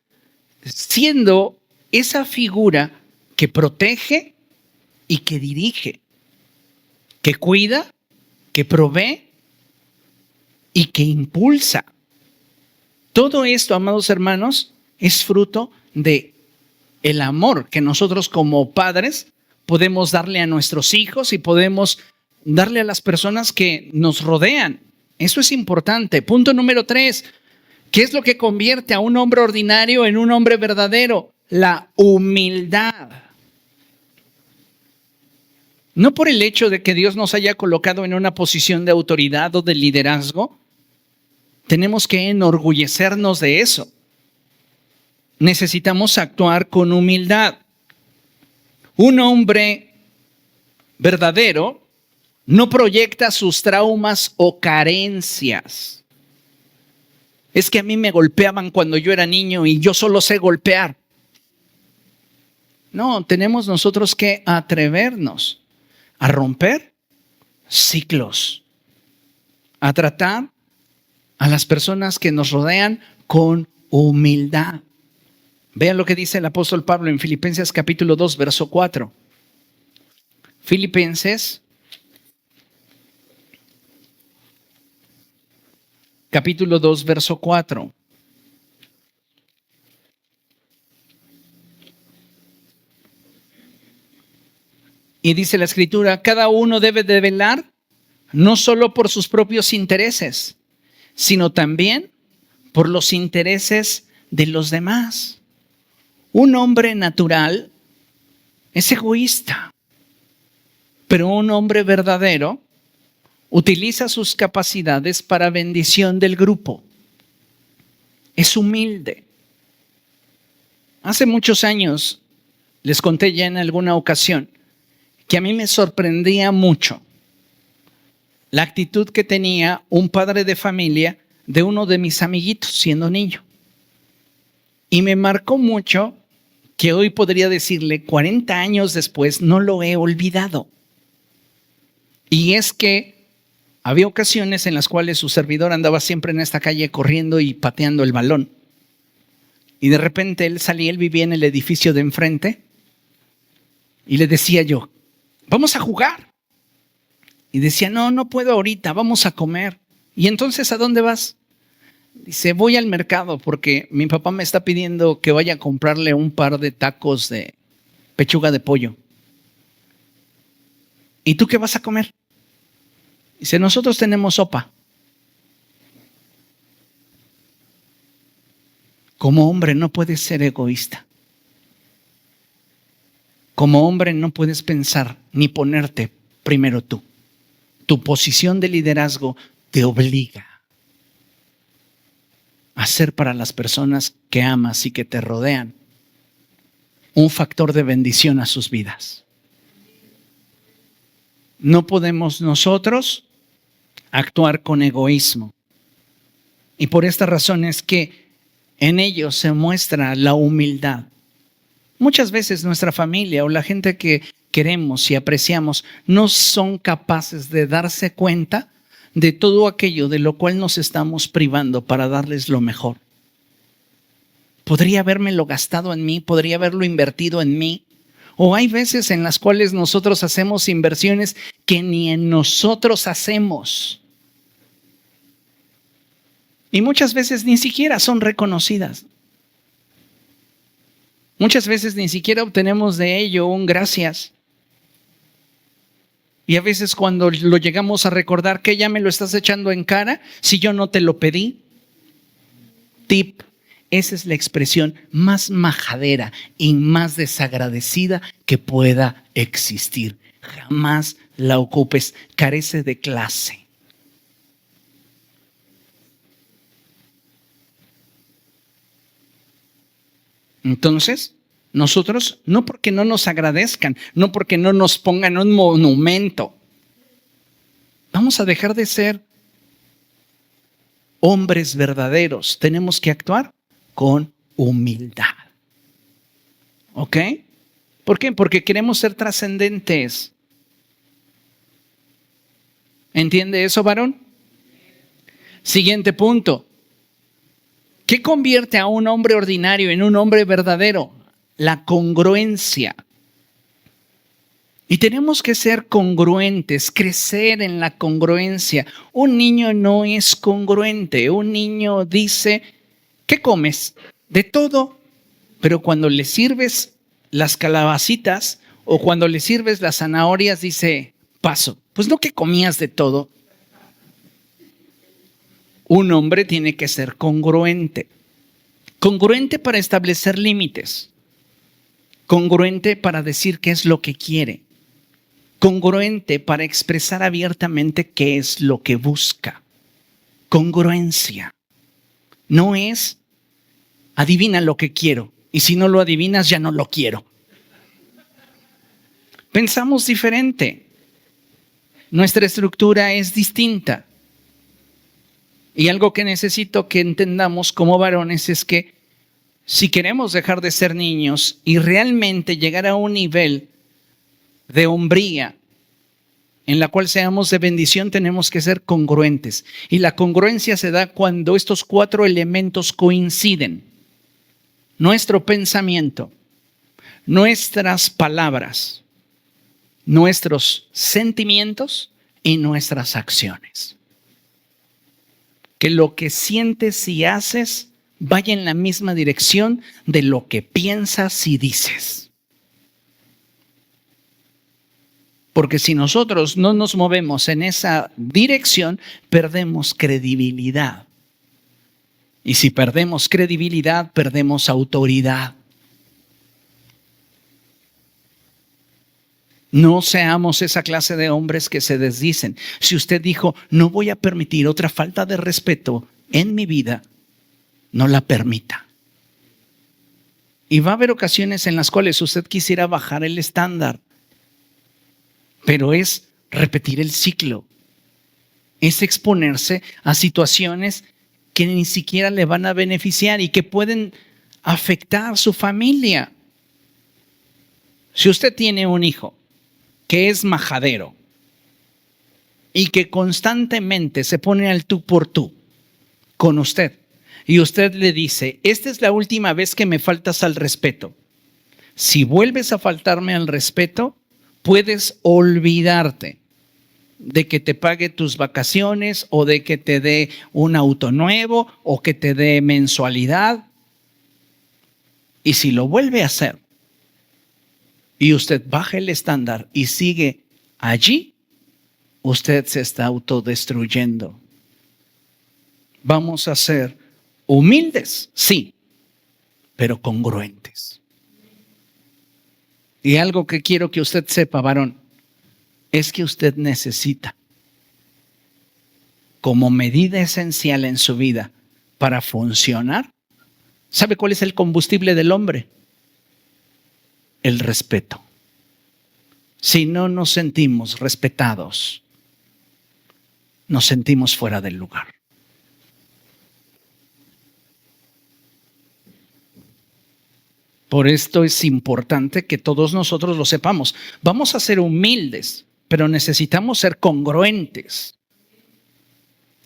siendo esa figura que protege y que dirige, que cuida, que provee y que impulsa. Todo esto, amados hermanos, es fruto de el amor que nosotros como padres podemos darle a nuestros hijos y podemos darle a las personas que nos rodean. Eso es importante. Punto número 3. ¿Qué es lo que convierte a un hombre ordinario en un hombre verdadero? La humildad. No por el hecho de que Dios nos haya colocado en una posición de autoridad o de liderazgo, tenemos que enorgullecernos de eso. Necesitamos actuar con humildad. Un hombre verdadero no proyecta sus traumas o carencias. Es que a mí me golpeaban cuando yo era niño y yo solo sé golpear. No, tenemos nosotros que atrevernos a romper ciclos, a tratar a las personas que nos rodean con humildad. Vean lo que dice el apóstol Pablo en Filipenses capítulo 2, verso 4. Filipenses capítulo 2, verso 4. Y dice la Escritura, cada uno debe de velar no solo por sus propios intereses, sino también por los intereses de los demás. Un hombre natural es egoísta, pero un hombre verdadero utiliza sus capacidades para bendición del grupo. Es humilde. Hace muchos años, les conté ya en alguna ocasión, que a mí me sorprendía mucho la actitud que tenía un padre de familia de uno de mis amiguitos siendo niño. Y me marcó mucho que hoy podría decirle, 40 años después, no lo he olvidado. Y es que había ocasiones en las cuales su servidor andaba siempre en esta calle corriendo y pateando el balón. Y de repente él salía, él vivía en el edificio de enfrente, Y le decía yo, vamos a jugar. Y decía, no, no puedo ahorita, vamos a comer. ¿Y entonces a dónde vas? Dice, voy al mercado porque mi papá me está pidiendo que vaya a comprarle un par de tacos de pechuga de pollo. ¿Y tú qué vas a comer? Dice, nosotros tenemos sopa. Como hombre no puedes ser egoísta. Como hombre no puedes pensar ni ponerte primero tú. Tu posición de liderazgo te obliga a ser para las personas que amas y que te rodean un factor de bendición a sus vidas. No podemos nosotros actuar con egoísmo. Y por esta razón es que en ellos se muestra la humildad. Muchas veces nuestra familia o la gente que queremos y apreciamos no son capaces de darse cuenta de todo aquello de lo cual nos estamos privando para darles lo mejor. Podría habérmelo gastado en mí, podría haberlo invertido en mí. O hay veces en las cuales nosotros hacemos inversiones que ni en nosotros hacemos. Y muchas veces ni siquiera son reconocidas. Muchas veces ni siquiera obtenemos de ello un gracias. Y a veces cuando lo llegamos a recordar, ¿qué ya me lo estás echando en cara si yo no te lo pedí? Tip, esa es la expresión más majadera y más desagradecida que pueda existir. Jamás la ocupes, carece de clase. Entonces, nosotros, no porque no nos agradezcan, no porque no nos pongan un monumento, vamos a dejar de ser hombres verdaderos. Tenemos que actuar con humildad. ¿Ok? ¿Por qué? Porque queremos ser trascendentes. ¿Entiende eso, varón? Siguiente punto. ¿Qué convierte a un hombre ordinario en un hombre verdadero? La congruencia. Y tenemos que ser congruentes, crecer en la congruencia. Un niño no es congruente. Un niño dice, ¿qué comes? De todo. Pero cuando le sirves las calabacitas o cuando le sirves las zanahorias, dice, paso. Pues no que comías de todo. Un hombre tiene que ser congruente. Congruente para establecer límites. Congruente para decir qué es lo que quiere. Congruente para expresar abiertamente qué es lo que busca. Congruencia. No es adivina lo que quiero y si no lo adivinas ya no lo quiero. Pensamos diferente. Nuestra estructura es distinta. Y algo que necesito que entendamos como varones es que si queremos dejar de ser niños y realmente llegar a un nivel de hombría en la cual seamos de bendición, tenemos que ser congruentes. Y la congruencia se da cuando estos 4 elementos coinciden. Nuestro pensamiento, nuestras palabras, nuestros sentimientos y nuestras acciones. Que lo que sientes y haces vaya en la misma dirección de lo que piensas y dices. Porque si nosotros no nos movemos en esa dirección, perdemos credibilidad. Y si perdemos credibilidad, perdemos autoridad. No seamos esa clase de hombres que se desdicen. Si usted dijo, no voy a permitir otra falta de respeto en mi vida, no la permita. Y va a haber ocasiones en las cuales usted quisiera bajar el estándar, pero es repetir el ciclo. Es exponerse a situaciones que ni siquiera le van a beneficiar y que pueden afectar a su familia. Si usted tiene un hijo que es majadero y que constantemente se pone al tú por tú con usted y usted le dice, esta es la última vez que me faltas al respeto, Si vuelves a faltarme al respeto, puedes olvidarte de que te pague tus vacaciones o de que te dé un auto nuevo o que te dé mensualidad. Y si lo vuelve a hacer y usted baja el estándar y sigue allí, usted se está autodestruyendo. Vamos a ser humildes, sí, pero congruentes. Y algo que quiero que usted sepa, varón, es que usted necesita, como medida esencial en su vida para funcionar, ¿sabe cuál es el combustible del hombre? El respeto. Si no nos sentimos respetados, nos sentimos fuera del lugar. Por esto es importante que todos nosotros lo sepamos. Vamos a ser humildes, pero necesitamos ser congruentes.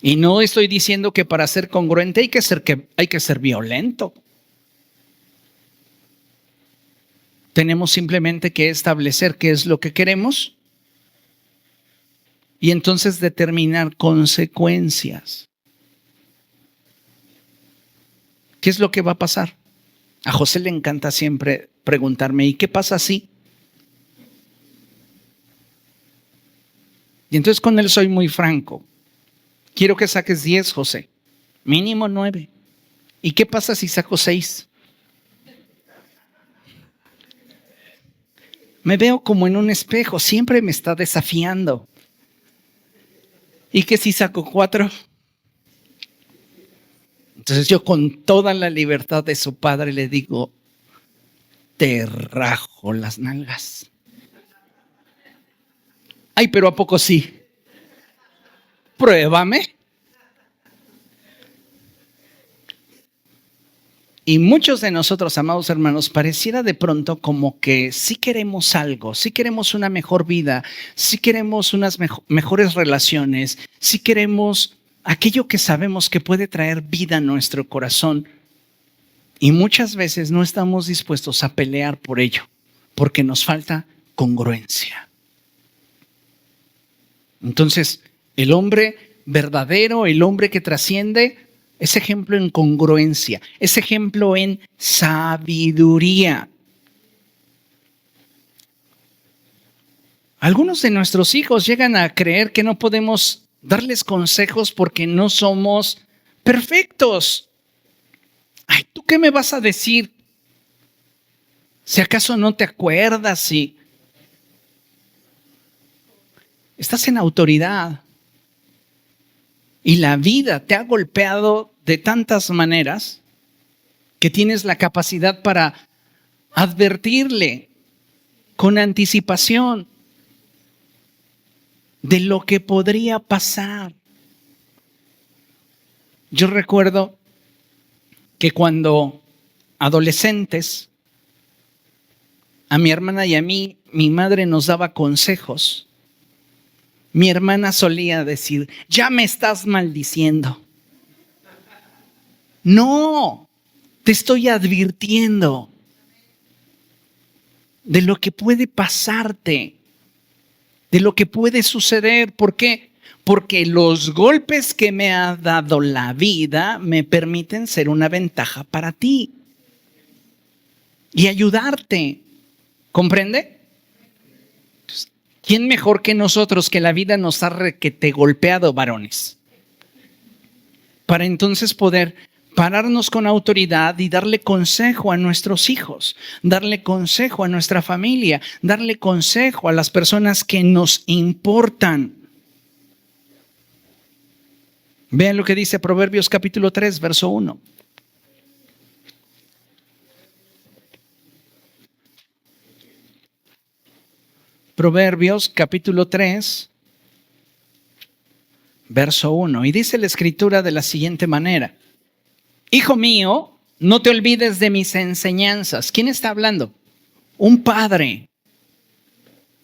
Y no estoy diciendo que para ser congruente hay que ser violento. Tenemos simplemente que establecer qué es lo que queremos y entonces determinar consecuencias. ¿Qué es lo que va a pasar? A José le encanta siempre preguntarme, ¿y qué pasa si? Y entonces con él soy muy franco. Quiero que saques 10, José. Mínimo 9. ¿Y qué pasa si saco 6? Me veo como en un espejo, siempre me está desafiando. ¿Y qué si saco 4? Entonces yo con toda la libertad de su padre le digo, te rajo las nalgas. Ay, pero ¿a poco sí? Pruébame. Y muchos de nosotros, amados hermanos, pareciera de pronto como que sí queremos algo, sí queremos una mejor vida, sí queremos unas mejores relaciones, sí queremos aquello que sabemos que puede traer vida a nuestro corazón. Y muchas veces no estamos dispuestos a pelear por ello, porque nos falta congruencia. Entonces, el hombre verdadero, el hombre que trasciende, es ejemplo en congruencia, es ejemplo en sabiduría. Algunos de nuestros hijos llegan a creer que no podemos darles consejos porque no somos perfectos. Ay, ¿tú qué me vas a decir? Si acaso no te acuerdas, si estás en autoridad y la vida te ha golpeado de tantas maneras que tienes la capacidad para advertirle con anticipación de lo que podría pasar. Yo recuerdo que cuando adolescentes, a mi hermana y a mí, mi madre nos daba consejos. Mi hermana solía decir, ya me estás maldiciendo. No, te estoy advirtiendo de lo que puede pasarte, de lo que puede suceder. ¿Por qué? Porque los golpes que me ha dado la vida me permiten ser una ventaja para ti y ayudarte. ¿Comprende? ¿Quién mejor que nosotros que la vida nos ha requete golpeado, varones? Para entonces poder pararnos con autoridad y darle consejo a nuestros hijos, darle consejo a nuestra familia, darle consejo a las personas que nos importan. Vean lo que dice Proverbios capítulo 3, verso 1. Proverbios capítulo 3, verso 1. Y dice la escritura de la siguiente manera. Hijo mío, no te olvides de mis enseñanzas. ¿Quién está hablando? Un padre.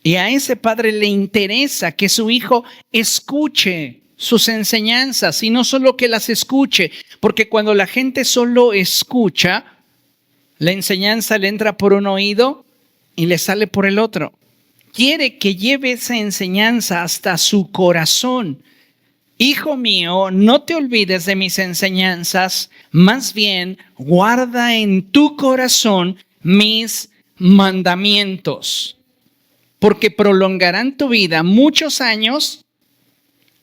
Y a ese padre le interesa que su hijo escuche sus enseñanzas y no solo que las escuche, porque cuando la gente solo escucha, La enseñanza le entra por un oído y le sale por el otro. Quiere que lleve esa enseñanza hasta su corazón. Hijo mío, no te olvides de mis enseñanzas, más bien guarda en tu corazón mis mandamientos, porque prolongarán tu vida muchos años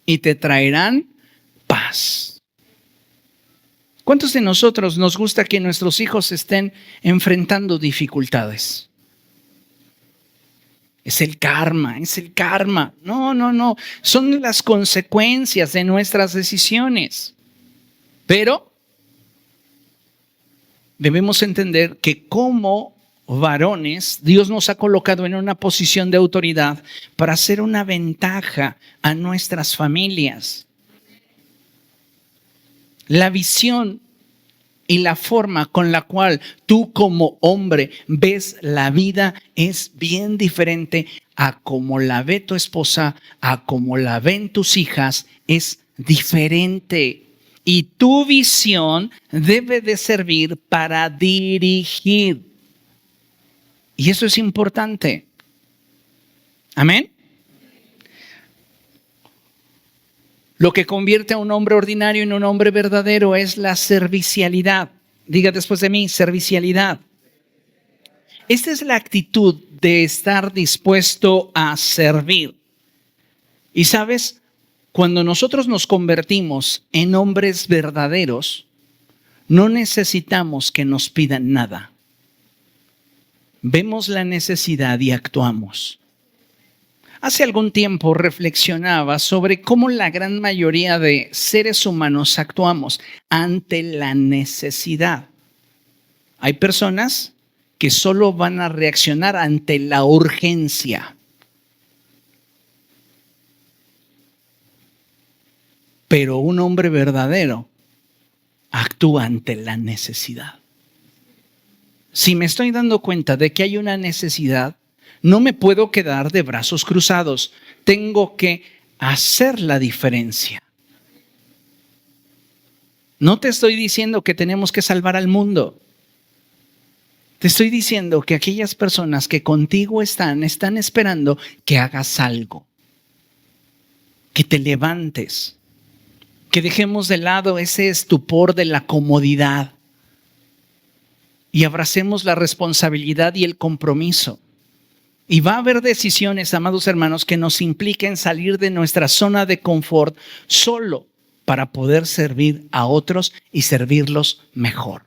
y te traerán paz. ¿Cuántos de nosotros nos gusta que nuestros hijos estén enfrentando dificultades? Es el karma, es el karma. No. Son las consecuencias de nuestras decisiones. Pero debemos entender que como varones, Dios nos ha colocado en una posición de autoridad para hacer una ventaja a nuestras familias. La visión y la forma con la cual tú como hombre ves la vida es bien diferente a como la ve tu esposa, a como la ven tus hijas, es diferente. Y tu visión debe de servir para dirigir. Y eso es importante. Amén. Lo que convierte a un hombre ordinario en un hombre verdadero es la servicialidad. Diga después de mí, servicialidad. Esta es la actitud de estar dispuesto a servir. Y sabes, cuando nosotros nos convertimos en hombres verdaderos, no necesitamos que nos pidan nada. Vemos la necesidad y actuamos. Hace algún tiempo reflexionaba sobre cómo la gran mayoría de seres humanos actuamos ante la necesidad. Hay personas que solo van a reaccionar ante la urgencia. Pero un hombre verdadero actúa ante la necesidad. Si me estoy dando cuenta de que hay una necesidad, no me puedo quedar de brazos cruzados. Tengo que hacer la diferencia. No te estoy diciendo que tenemos que salvar al mundo. Te estoy diciendo que aquellas personas que contigo están esperando que hagas algo. Que te levantes. Que dejemos de lado ese estupor de la comodidad. Y abracemos la responsabilidad y el compromiso. Y va a haber decisiones, amados hermanos, que nos impliquen salir de nuestra zona de confort solo para poder servir a otros y servirlos mejor.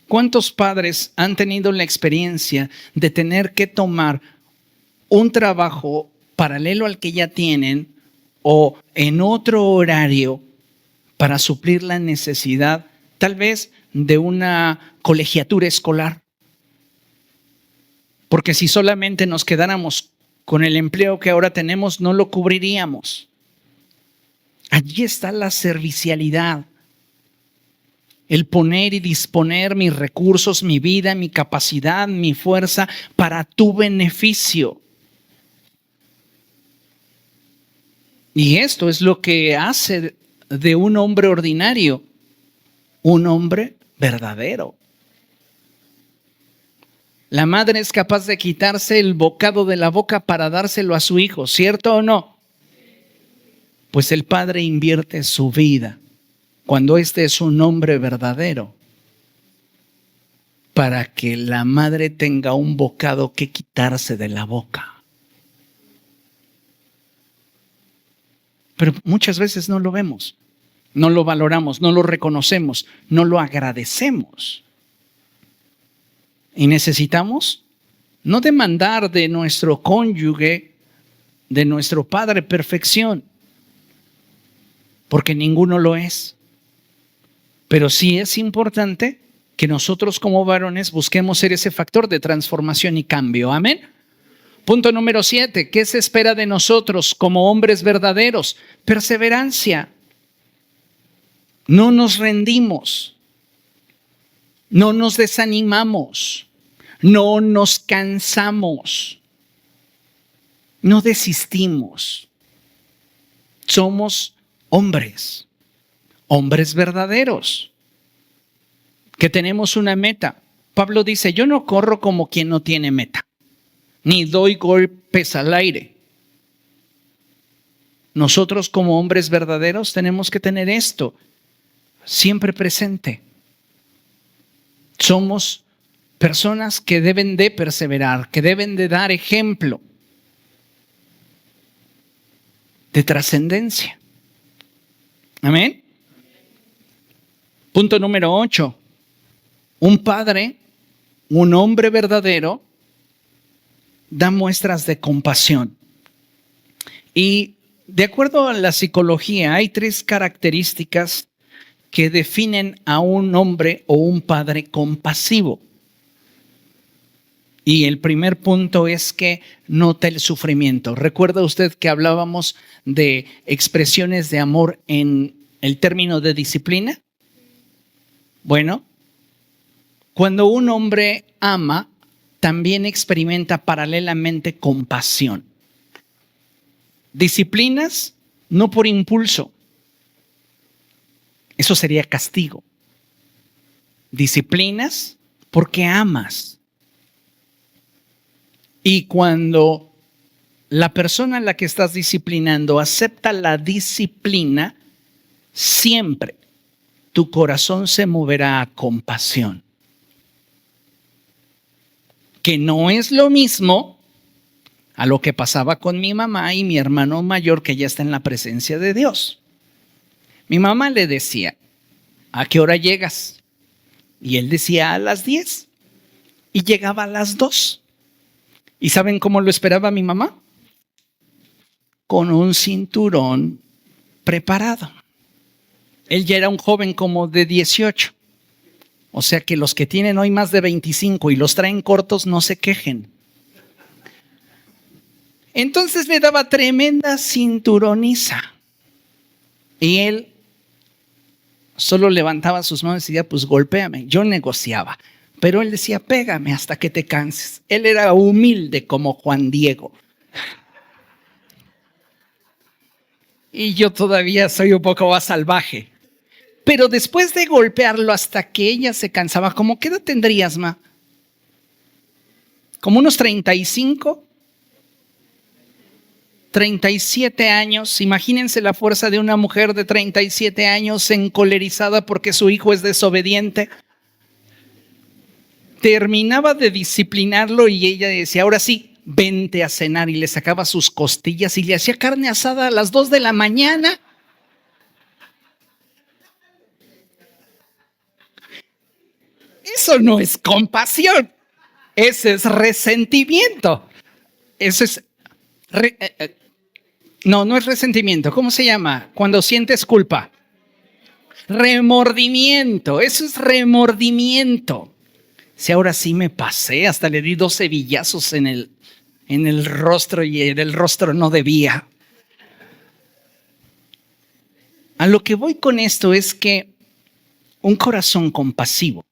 ¿Cuántos padres han tenido la experiencia de tener que tomar un trabajo paralelo al que ya tienen o en otro horario para suplir la necesidad, tal vez de una colegiatura escolar? Porque si solamente nos quedáramos con el empleo que ahora tenemos, no lo cubriríamos. Allí está la servicialidad. El poner y disponer mis recursos, mi vida, mi capacidad, mi fuerza para tu beneficio. Y esto es lo que hace de un hombre ordinario un hombre verdadero. La madre es capaz de quitarse el bocado de la boca para dárselo a su hijo, ¿cierto o no? Pues el padre invierte su vida cuando este es un hombre verdadero para que la madre tenga un bocado que quitarse de la boca. Pero muchas veces no lo vemos, no lo valoramos, no lo reconocemos, no lo agradecemos. Y necesitamos no demandar de nuestro cónyuge, de nuestro padre, perfección, porque ninguno lo es. Pero sí es importante que nosotros como varones busquemos ser ese factor de transformación y cambio. Amén. Punto número 7. ¿Qué se espera de nosotros como hombres verdaderos? Perseverancia. No nos rendimos. No nos desanimamos. No nos cansamos. No desistimos. Somos hombres verdaderos. que tenemos una meta. Pablo dice, yo no corro como quien no tiene meta, ni doy golpes al aire. Nosotros como hombres verdaderos tenemos que tener esto siempre presente. Somos personas que deben de perseverar, que deben de dar ejemplo de trascendencia. Amén. Punto número 8. Un padre, un hombre verdadero, da muestras de compasión. Y de acuerdo a la psicología, hay 3 características que definen a un hombre o un padre compasivo. Y el primer punto es que nota el sufrimiento. ¿Recuerda usted que hablábamos de expresiones de amor en el término de disciplina? Bueno, cuando un hombre ama, también experimenta paralelamente compasión. Disciplinas no por impulso. Eso sería castigo. Disciplinas porque amas. Y cuando la persona a la que estás disciplinando acepta la disciplina, siempre tu corazón se moverá a compasión. Que no es lo mismo a lo que pasaba con mi mamá y mi hermano mayor, que ya está en la presencia de Dios. Mi mamá le decía, ¿a qué hora llegas? Y él decía, a las 10. Y llegaba a las 2. ¿Y saben cómo lo esperaba mi mamá? Con un cinturón preparado. Él ya era un joven como de 18. O sea que los que tienen hoy más de 25 y los traen cortos no se quejen. Entonces me daba tremenda cinturoniza. Y él solo levantaba sus manos y decía, pues golpéame. Yo negociaba. Pero él decía, pégame hasta que te canses. Él era humilde como Juan Diego. Y yo todavía soy un poco más salvaje. Pero después de golpearlo hasta que ella se cansaba, ¿cómo qué edad tendrías, ma? ¿Como unos 35? 37 años. Imagínense la fuerza de una mujer de 37 años encolerizada porque su hijo es desobediente. Terminaba de disciplinarlo y ella decía, ahora sí, vente a cenar, y le sacaba sus costillas y le hacía carne asada a las 2 de la mañana. Eso no es compasión, ese es resentimiento. Eso es... no es resentimiento. ¿Cómo se llama? Cuando sientes culpa. Remordimiento, eso es remordimiento. Si ahora sí me pasé, hasta le di 2 hebillazos en el rostro y en el rostro no debía. A lo que voy con esto es que un corazón compasivo,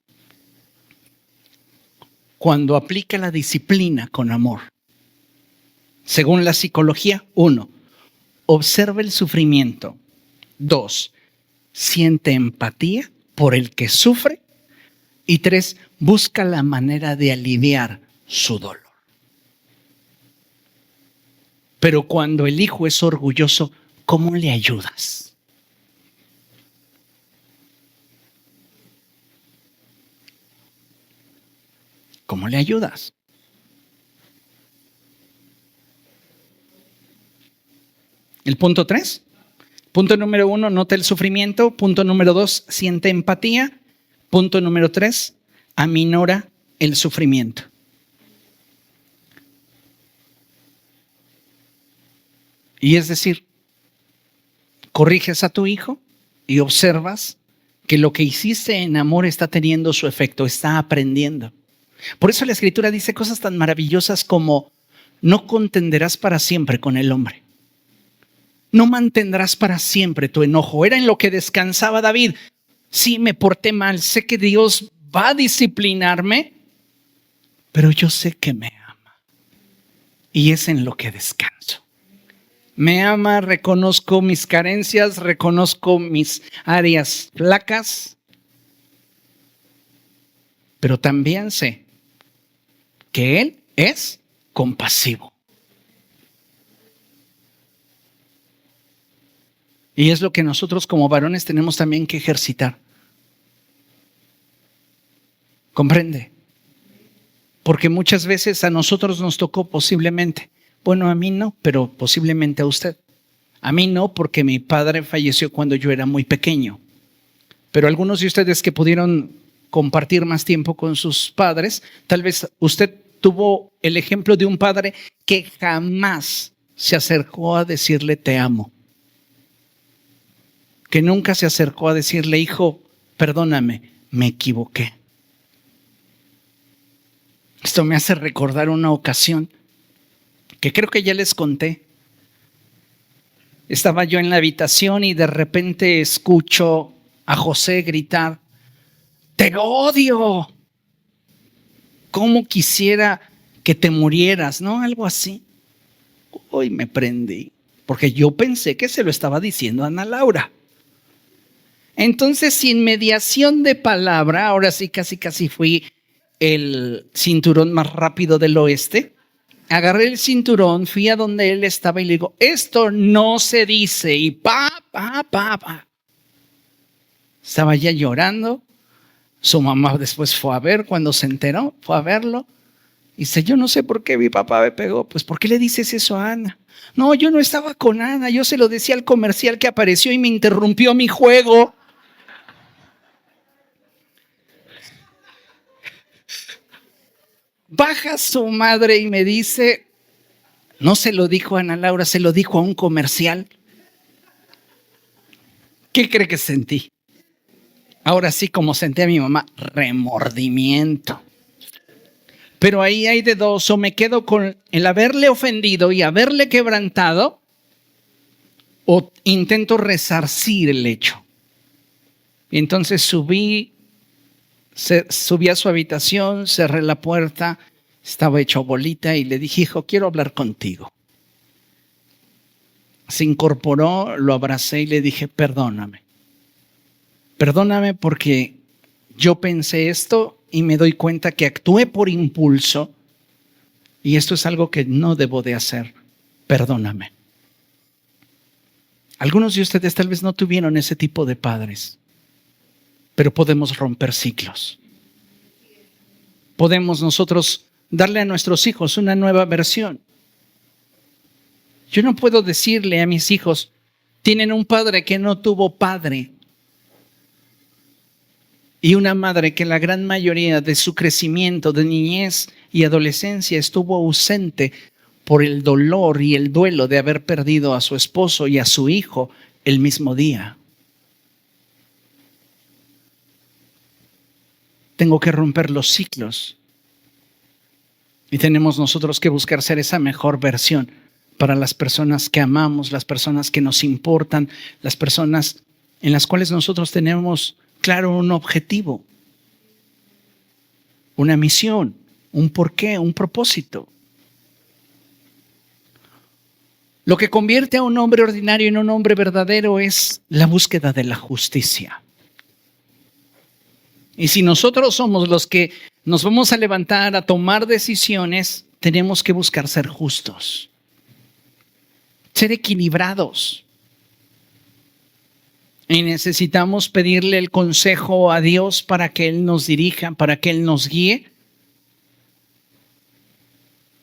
cuando aplica la disciplina con amor, según la psicología, 1, observa el sufrimiento. 2, siente empatía por el que sufre. Y 3, busca la manera de aliviar su dolor. Pero cuando el hijo es orgulloso, ¿cómo le ayudas? ¿Cómo le ayudas? El punto 3. Punto número 1, nota el sufrimiento. Punto número 2, siente empatía. Punto número 3, aminora el sufrimiento. Y es decir, corriges a tu hijo y observas que lo que hiciste en amor está teniendo su efecto, está aprendiendo. Por eso la Escritura dice cosas tan maravillosas como: no contenderás para siempre con el hombre. No mantendrás para siempre tu enojo. Era en lo que descansaba David. Sí, me porté mal, sé que Dios va a disciplinarme, pero yo sé que me ama. Y es en lo que descanso. Me ama, reconozco mis carencias, reconozco mis áreas flacas. pero también sé que Él es compasivo. Y es lo que nosotros como varones tenemos también que ejercitar. ¿Comprende? Porque muchas veces a nosotros nos tocó posiblemente, bueno, a mí no, pero posiblemente a usted. A mí no, porque mi padre falleció cuando yo era muy pequeño. Pero algunos de ustedes que pudieron compartir más tiempo con sus padres, tal vez usted tuvo el ejemplo de un padre que jamás se acercó a decirle te amo. Que nunca se acercó a decirle, hijo, perdóname, me equivoqué. Esto me hace recordar una ocasión que creo que ya les conté. Estaba yo en la habitación y de repente escucho a José gritar, ¡te odio! ¿Cómo quisiera que te murieras? ¿No? Algo así. Uy, me prendí, porque yo pensé que se lo estaba diciendo a Ana Laura. Entonces, sin mediación de palabra, ahora sí casi fui el cinturón más rápido del oeste. Agarré el cinturón, fui a donde él estaba y le digo, esto no se dice. Y pa. Estaba ya llorando. Su mamá después fue a ver, cuando se enteró, fue a verlo. Y dice, yo no sé por qué mi papá me pegó. Pues, ¿por qué le dices eso a Ana? No, yo no estaba con Ana. Yo se lo decía al comercial que apareció y me interrumpió mi juego. Baja su madre y me dice, no se lo dijo a Ana Laura, se lo dijo a un comercial. ¿Qué cree que sentí? Ahora sí, como sentí a mi mamá, remordimiento. Pero ahí hay de dos, o me quedo con el haberle ofendido y haberle quebrantado, o intento resarcir el hecho. Y entonces subí a su habitación, cerré la puerta, estaba hecho bolita y le dije, hijo, quiero hablar contigo. Se incorporó, lo abracé y le dije, perdóname. Perdóname porque yo pensé esto y me doy cuenta que actué por impulso y esto es algo que no debo de hacer. Perdóname. Algunos de ustedes tal vez no tuvieron ese tipo de padres, pero podemos romper ciclos. Podemos nosotros darle a nuestros hijos una nueva versión. Yo no puedo decirle a mis hijos, tienen un padre que no tuvo padre y una madre que la gran mayoría de su crecimiento de niñez y adolescencia estuvo ausente por el dolor y el duelo de haber perdido a su esposo y a su hijo el mismo día. Tengo que romper los ciclos y tenemos nosotros que buscar ser esa mejor versión para las personas que amamos, las personas que nos importan, las personas en las cuales nosotros tenemos claro un objetivo, una misión, un porqué, un propósito. Lo que convierte a un hombre ordinario en un hombre verdadero es la búsqueda de la justicia. Y si nosotros somos los que nos vamos a levantar a tomar decisiones, tenemos que buscar ser justos, ser equilibrados. Y necesitamos pedirle el consejo a Dios para que Él nos dirija, para que Él nos guíe.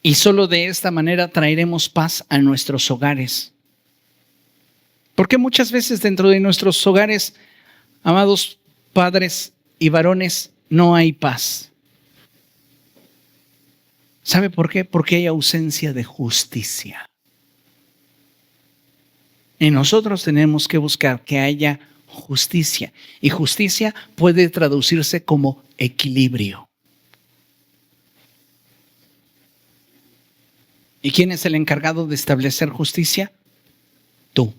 Y solo de esta manera traeremos paz a nuestros hogares. Porque muchas veces dentro de nuestros hogares, amados padres y varones, no hay paz. ¿Sabe por qué? Porque hay ausencia de justicia. Y nosotros tenemos que buscar que haya justicia. Y justicia puede traducirse como equilibrio. ¿Y quién es el encargado de establecer justicia? Tú,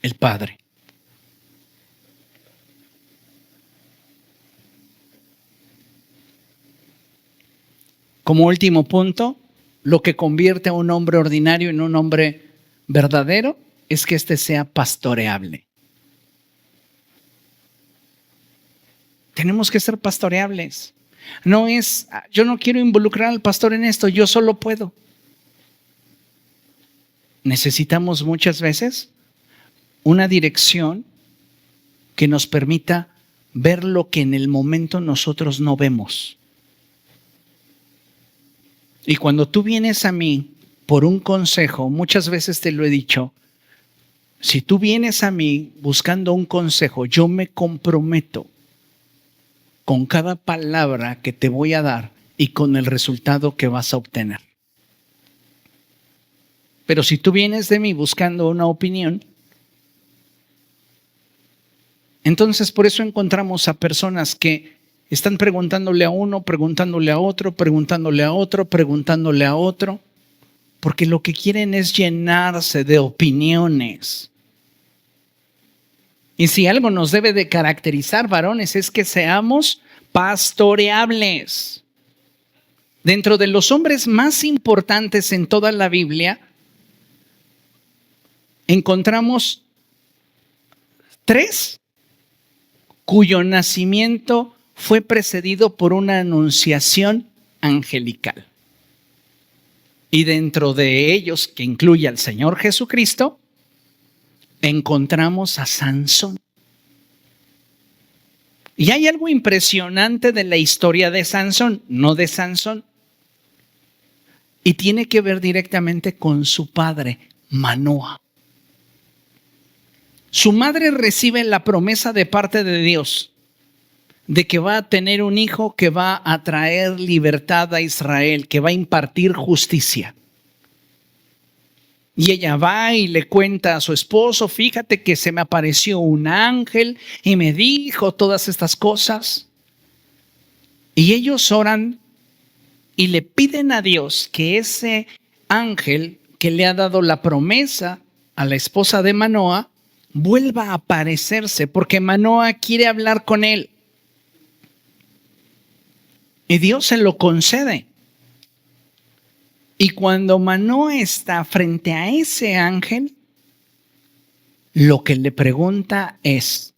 el Padre. Como último punto, lo que convierte a un hombre ordinario en un hombre verdadero es que éste sea pastoreable. Tenemos que ser pastoreables. No es, yo no quiero involucrar al pastor en esto, yo solo puedo. Necesitamos muchas veces una dirección que nos permita ver lo que en el momento nosotros no vemos. Y cuando tú vienes a mí por un consejo, muchas veces te lo he dicho, si tú vienes a mí buscando un consejo, yo me comprometo con cada palabra que te voy a dar y con el resultado que vas a obtener. Pero si tú vienes de mí buscando una opinión, entonces por eso encontramos a personas que están preguntándole a uno, preguntándole a otro, preguntándole a otro, preguntándole a otro, porque lo que quieren es llenarse de opiniones. Y si algo nos debe de caracterizar, varones, es que seamos pastoreables. Dentro de los hombres más importantes en toda la Biblia, encontramos 3 cuyo nacimiento fue precedido por una anunciación angelical. Y dentro de ellos, que incluye al Señor Jesucristo, encontramos a Sansón. Y hay algo impresionante de la historia de Sansón, no de Sansón. Y tiene que ver directamente con su padre, Manoa. Su madre recibe la promesa de parte de Dios de que va a tener un hijo que va a traer libertad a Israel, que va a impartir justicia. Y ella va y le cuenta a su esposo, fíjate que se me apareció un ángel y me dijo todas estas cosas. Y ellos oran y le piden a Dios que ese ángel que le ha dado la promesa a la esposa de Manoa vuelva a aparecerse, porque Manoa quiere hablar con él. Y Dios se lo concede. Y cuando Manoa está frente a ese ángel, lo que le pregunta es,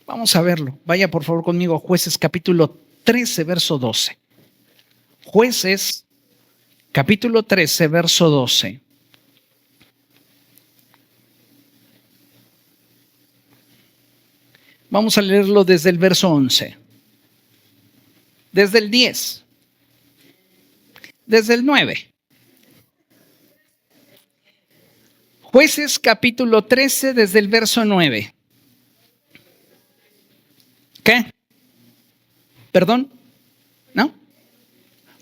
vamos a verlo, vaya por favor conmigo a Jueces capítulo 13, verso 12. Jueces capítulo 13, verso 12. Vamos a leerlo desde el verso 11. Desde el 10. Desde el 9. Jueces capítulo 13 desde el verso 9. ¿Qué? ¿Perdón? ¿No?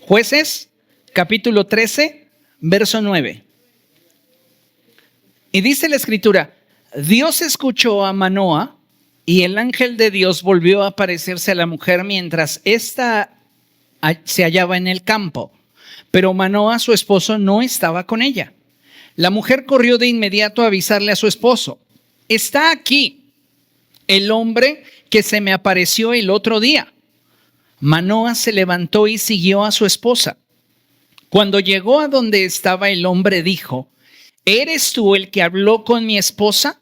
Jueces capítulo 13 verso 9. Y dice la escritura, Dios escuchó a Manoa y el ángel de Dios volvió a aparecerse a la mujer mientras ésta se hallaba en el campo. Pero Manoa, su esposo, no estaba con ella. La mujer corrió de inmediato a avisarle a su esposo, está aquí el hombre que se me apareció el otro día. Manoa se levantó y siguió a su esposa. Cuando llegó a donde estaba el hombre, dijo, ¿eres tú el que habló con mi esposa?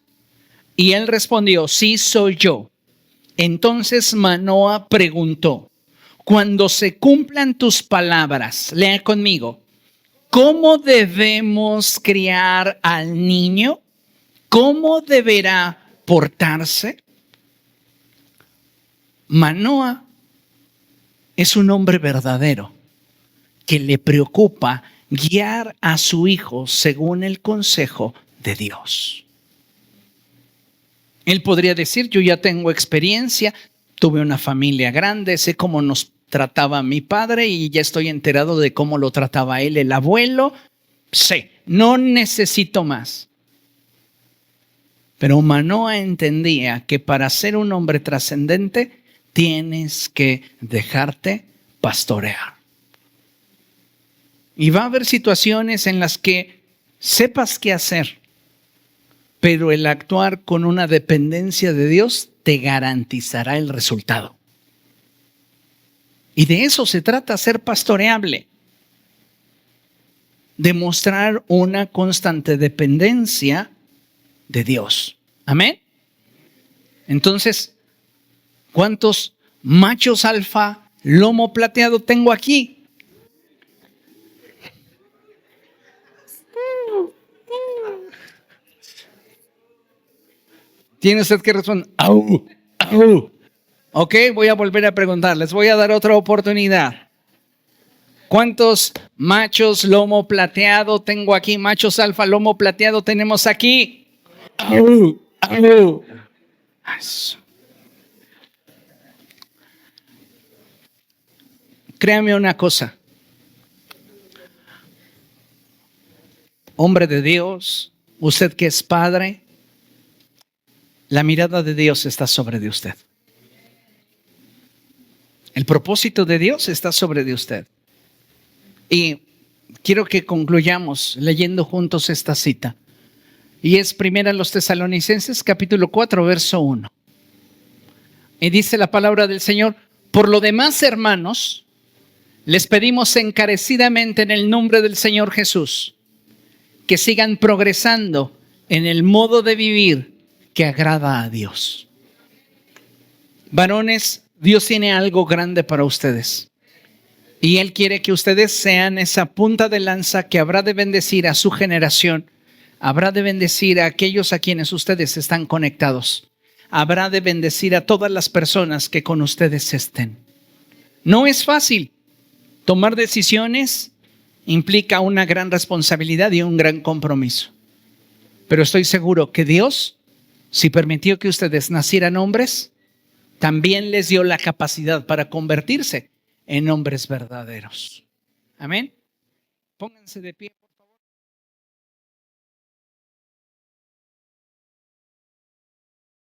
Y él respondió, sí, soy yo. Entonces Manoa preguntó, cuando se cumplan tus palabras, lea conmigo, ¿cómo debemos criar al niño? ¿Cómo deberá portarse? Manoa es un hombre verdadero que le preocupa guiar a su hijo según el consejo de Dios. Él podría decir, yo ya tengo experiencia, tuve una familia grande, sé cómo nos trataba mi padre y ya estoy enterado de cómo lo trataba él, el abuelo. Sé, no necesito más. Pero Manoa entendía que para ser un hombre trascendente tienes que dejarte pastorear. Y va a haber situaciones en las que sepas qué hacer, pero el actuar con una dependencia de Dios te garantizará el resultado. Y de eso se trata, ser pastoreable. Demostrar una constante dependencia de Dios. Amén. Entonces, ¿cuántos machos alfa lomo plateado tengo aquí? Tiene usted que responder. ¡Au! ¡Au! Ok, voy a volver a preguntar. Les voy a dar otra oportunidad. ¿Cuántos machos lomo plateado tengo aquí? Machos alfa lomo plateado tenemos aquí. ¡Au! ¡Au! Créame una cosa. Hombre de Dios, usted que es padre, la mirada de Dios está sobre de usted. El propósito de Dios está sobre de usted. Y quiero que concluyamos leyendo juntos esta cita. Y es primera en los Tesalonicenses, capítulo 4, verso 1. Y dice la palabra del Señor: por lo demás, hermanos, les pedimos encarecidamente en el nombre del Señor Jesús, que sigan progresando en el modo de vivir que agrada a Dios. Varones, Dios tiene algo grande para ustedes. Y Él quiere que ustedes sean esa punta de lanza que habrá de bendecir a su generación. Habrá de bendecir a aquellos a quienes ustedes están conectados. Habrá de bendecir a todas las personas que con ustedes estén. No es fácil. Tomar decisiones implica una gran responsabilidad y un gran compromiso. Pero estoy seguro que Dios, si permitió que ustedes nacieran hombres, también les dio la capacidad para convertirse en hombres verdaderos. Amén. Pónganse de pie.